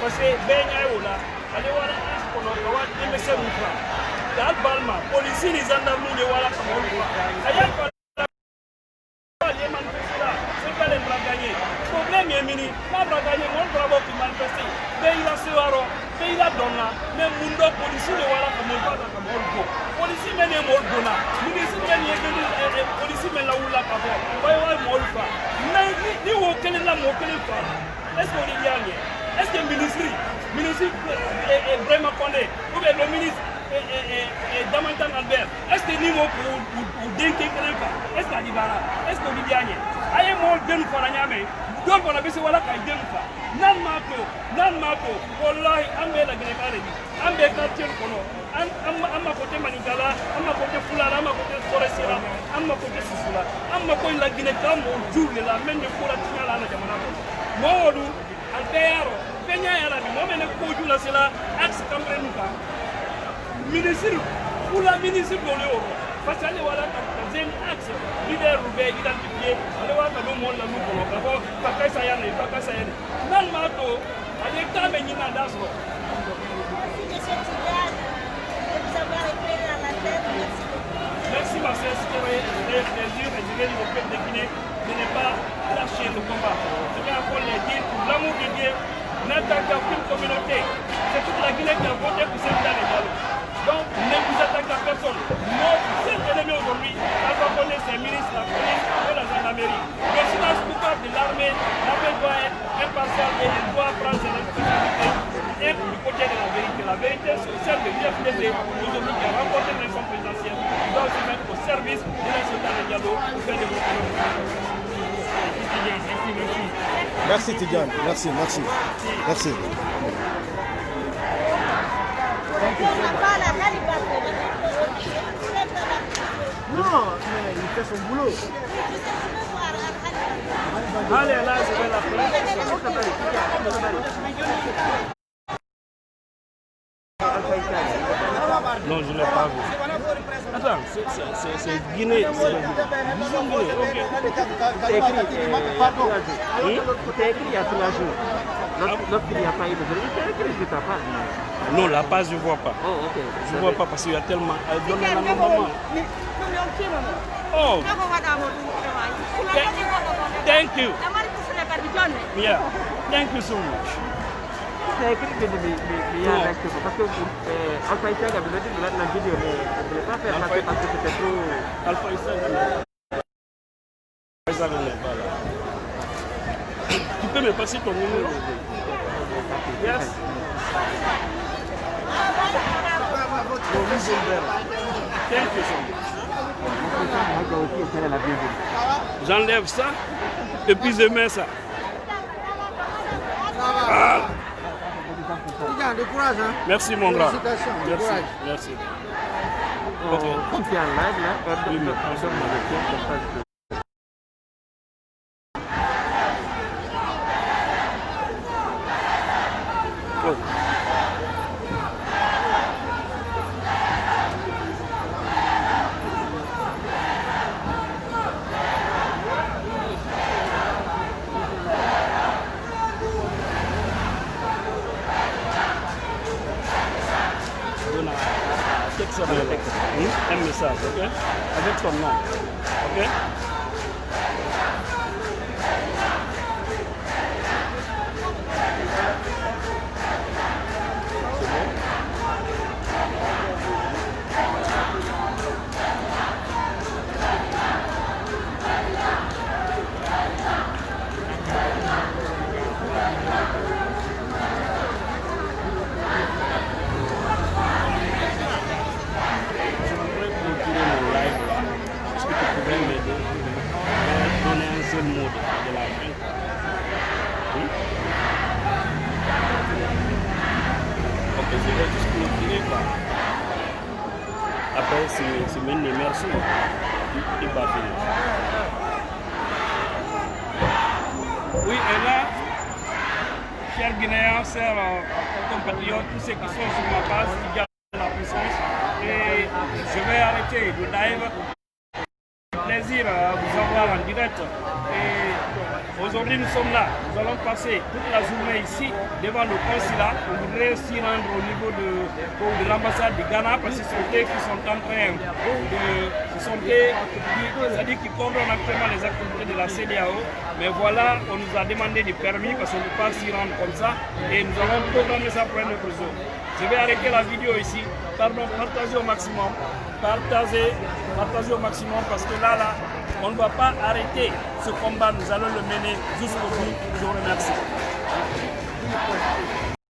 parce que Benya Ola, allez voir qu'on a un MSM ou pas. Dans Balma, policiers, les gendarmes, les voilà comme on voit. Ailleurs, les manifestants, c'est pas les bras gagnés. Problème est mini, pas bras gagnés, mon bravo qui manifeste. Mais il a ce haro, mais il a donné, mais Mundo, policiers, les voilà comme on voit comme on voit. Policiers, mais les mots donna. Policiers, mais la oula pas bon. Voyons, moi, pas. Mais ni aucun est là, aucun est pas. Est-ce qu'on est bien? Est-ce que le ministre est vraiment condamné? Ou bien le ministre Damantan Albert, est-ce que nous pour dénquer est-ce qu'il y a est-ce qu'on dit bien? Aïe, moi, je ne sais pas. Donc, on a besoin de la gueule. Nan mato, wallahi, ambe la gueule. Ambe quartier kono. Amma côté Manigala, amma côté Fulala, amma côté Forestiera, amma côté Susula, amma côté la Guinée, comme on joue la main de Koura Tina la Jamana. Modu, Alpero, Penya Yara, moi, je ne peux pas cela, axe Camprenuka. Ministre, ou la ministre de l'Euro. Parce que les voilà, c'est un axe, leader Roubaix, identifié, les voilà, le monde la nous pour d'abord, pas qu'à ça y aller, pas qu'à ça y aller. Dans le mato, à l'état, mais il y a un dasro. Merci ma sœur, c'était un plaisir et je vais dire au peuple de Guinée de ne pas lâcher le combat. Je vais encore les dire, pour l'amour de Dieu, n'attaquez aucune communauté. C'est toute la Guinée qui a voté pour cette année. Donc, ne vous attaquez à personne. Notre seul ennemi aujourd'hui, Alpha Condé, c'est le ministre, la police et la gendarmerie. Le silence coupable de l'armée doit être impartial et il doit prendre ses responsabilités et être du côté de la vérité. La vérité, c'est celle de l'UFDZ, aujourd'hui qui a remporté l'élection présidentielle. Il doit se mettre au service de l'insultant de Diallo pour faire développer notre pays. Merci Tidiane, merci. Non, mais il fait son boulot. Allez, là, je vais l'appeler. Non, je ne l'ai pas vu. Attends, c'est Guinée. C'est écrit il y a 3 jours. Lorsqu'il n'y a pas eu de vérité, c'est écrit sur ta page. Non, la page, je ne vois pas. Oh, ok. Je ne vois pas parce qu'il y a tellement. Oh. Thank you. Yeah. Thank you so much. C'est écrit que il y a un acte parce que Alpha Issa avait dit que la vidéo ne voulait pas faire passer parce que c'était trop. Alpha Issa n'est pas là. peux me passer ton numéro? Yes. Thank you so much. J'enlève ça et puis je mets ça. Ah. Merci mon grand. Merci. Merci. Ok. Oui, mais un message, ok? Avec ton nom, ok? Après, si maintenant merci, il va finir. Oui, et là, chers Guinéens, chers compatriotes, tous ceux qui sont sur ma base, qui gardent la puissance, et je vais arrêter le live. Plaisir à vous avoir en direct. Et aujourd'hui, nous sommes là. Nous allons passer toute la journée ici devant le consulat. On voudrait aussi rendre au niveau de l'ambassade du Ghana parce que ce sont eux qui sont en train c'est-à-dire qui coordonnent actuellement les activités de la CEDEAO. Mais voilà, on nous a demandé du permis parce qu'on ne peut pas s'y rendre comme ça. Et nous allons programmer ça pour un autre jour. Je vais arrêter la vidéo ici. Pardon, partagez au maximum. Partagez au maximum parce que là, on ne va pas arrêter ce combat. Nous allons le mener jusqu'au bout. Je vous remercie.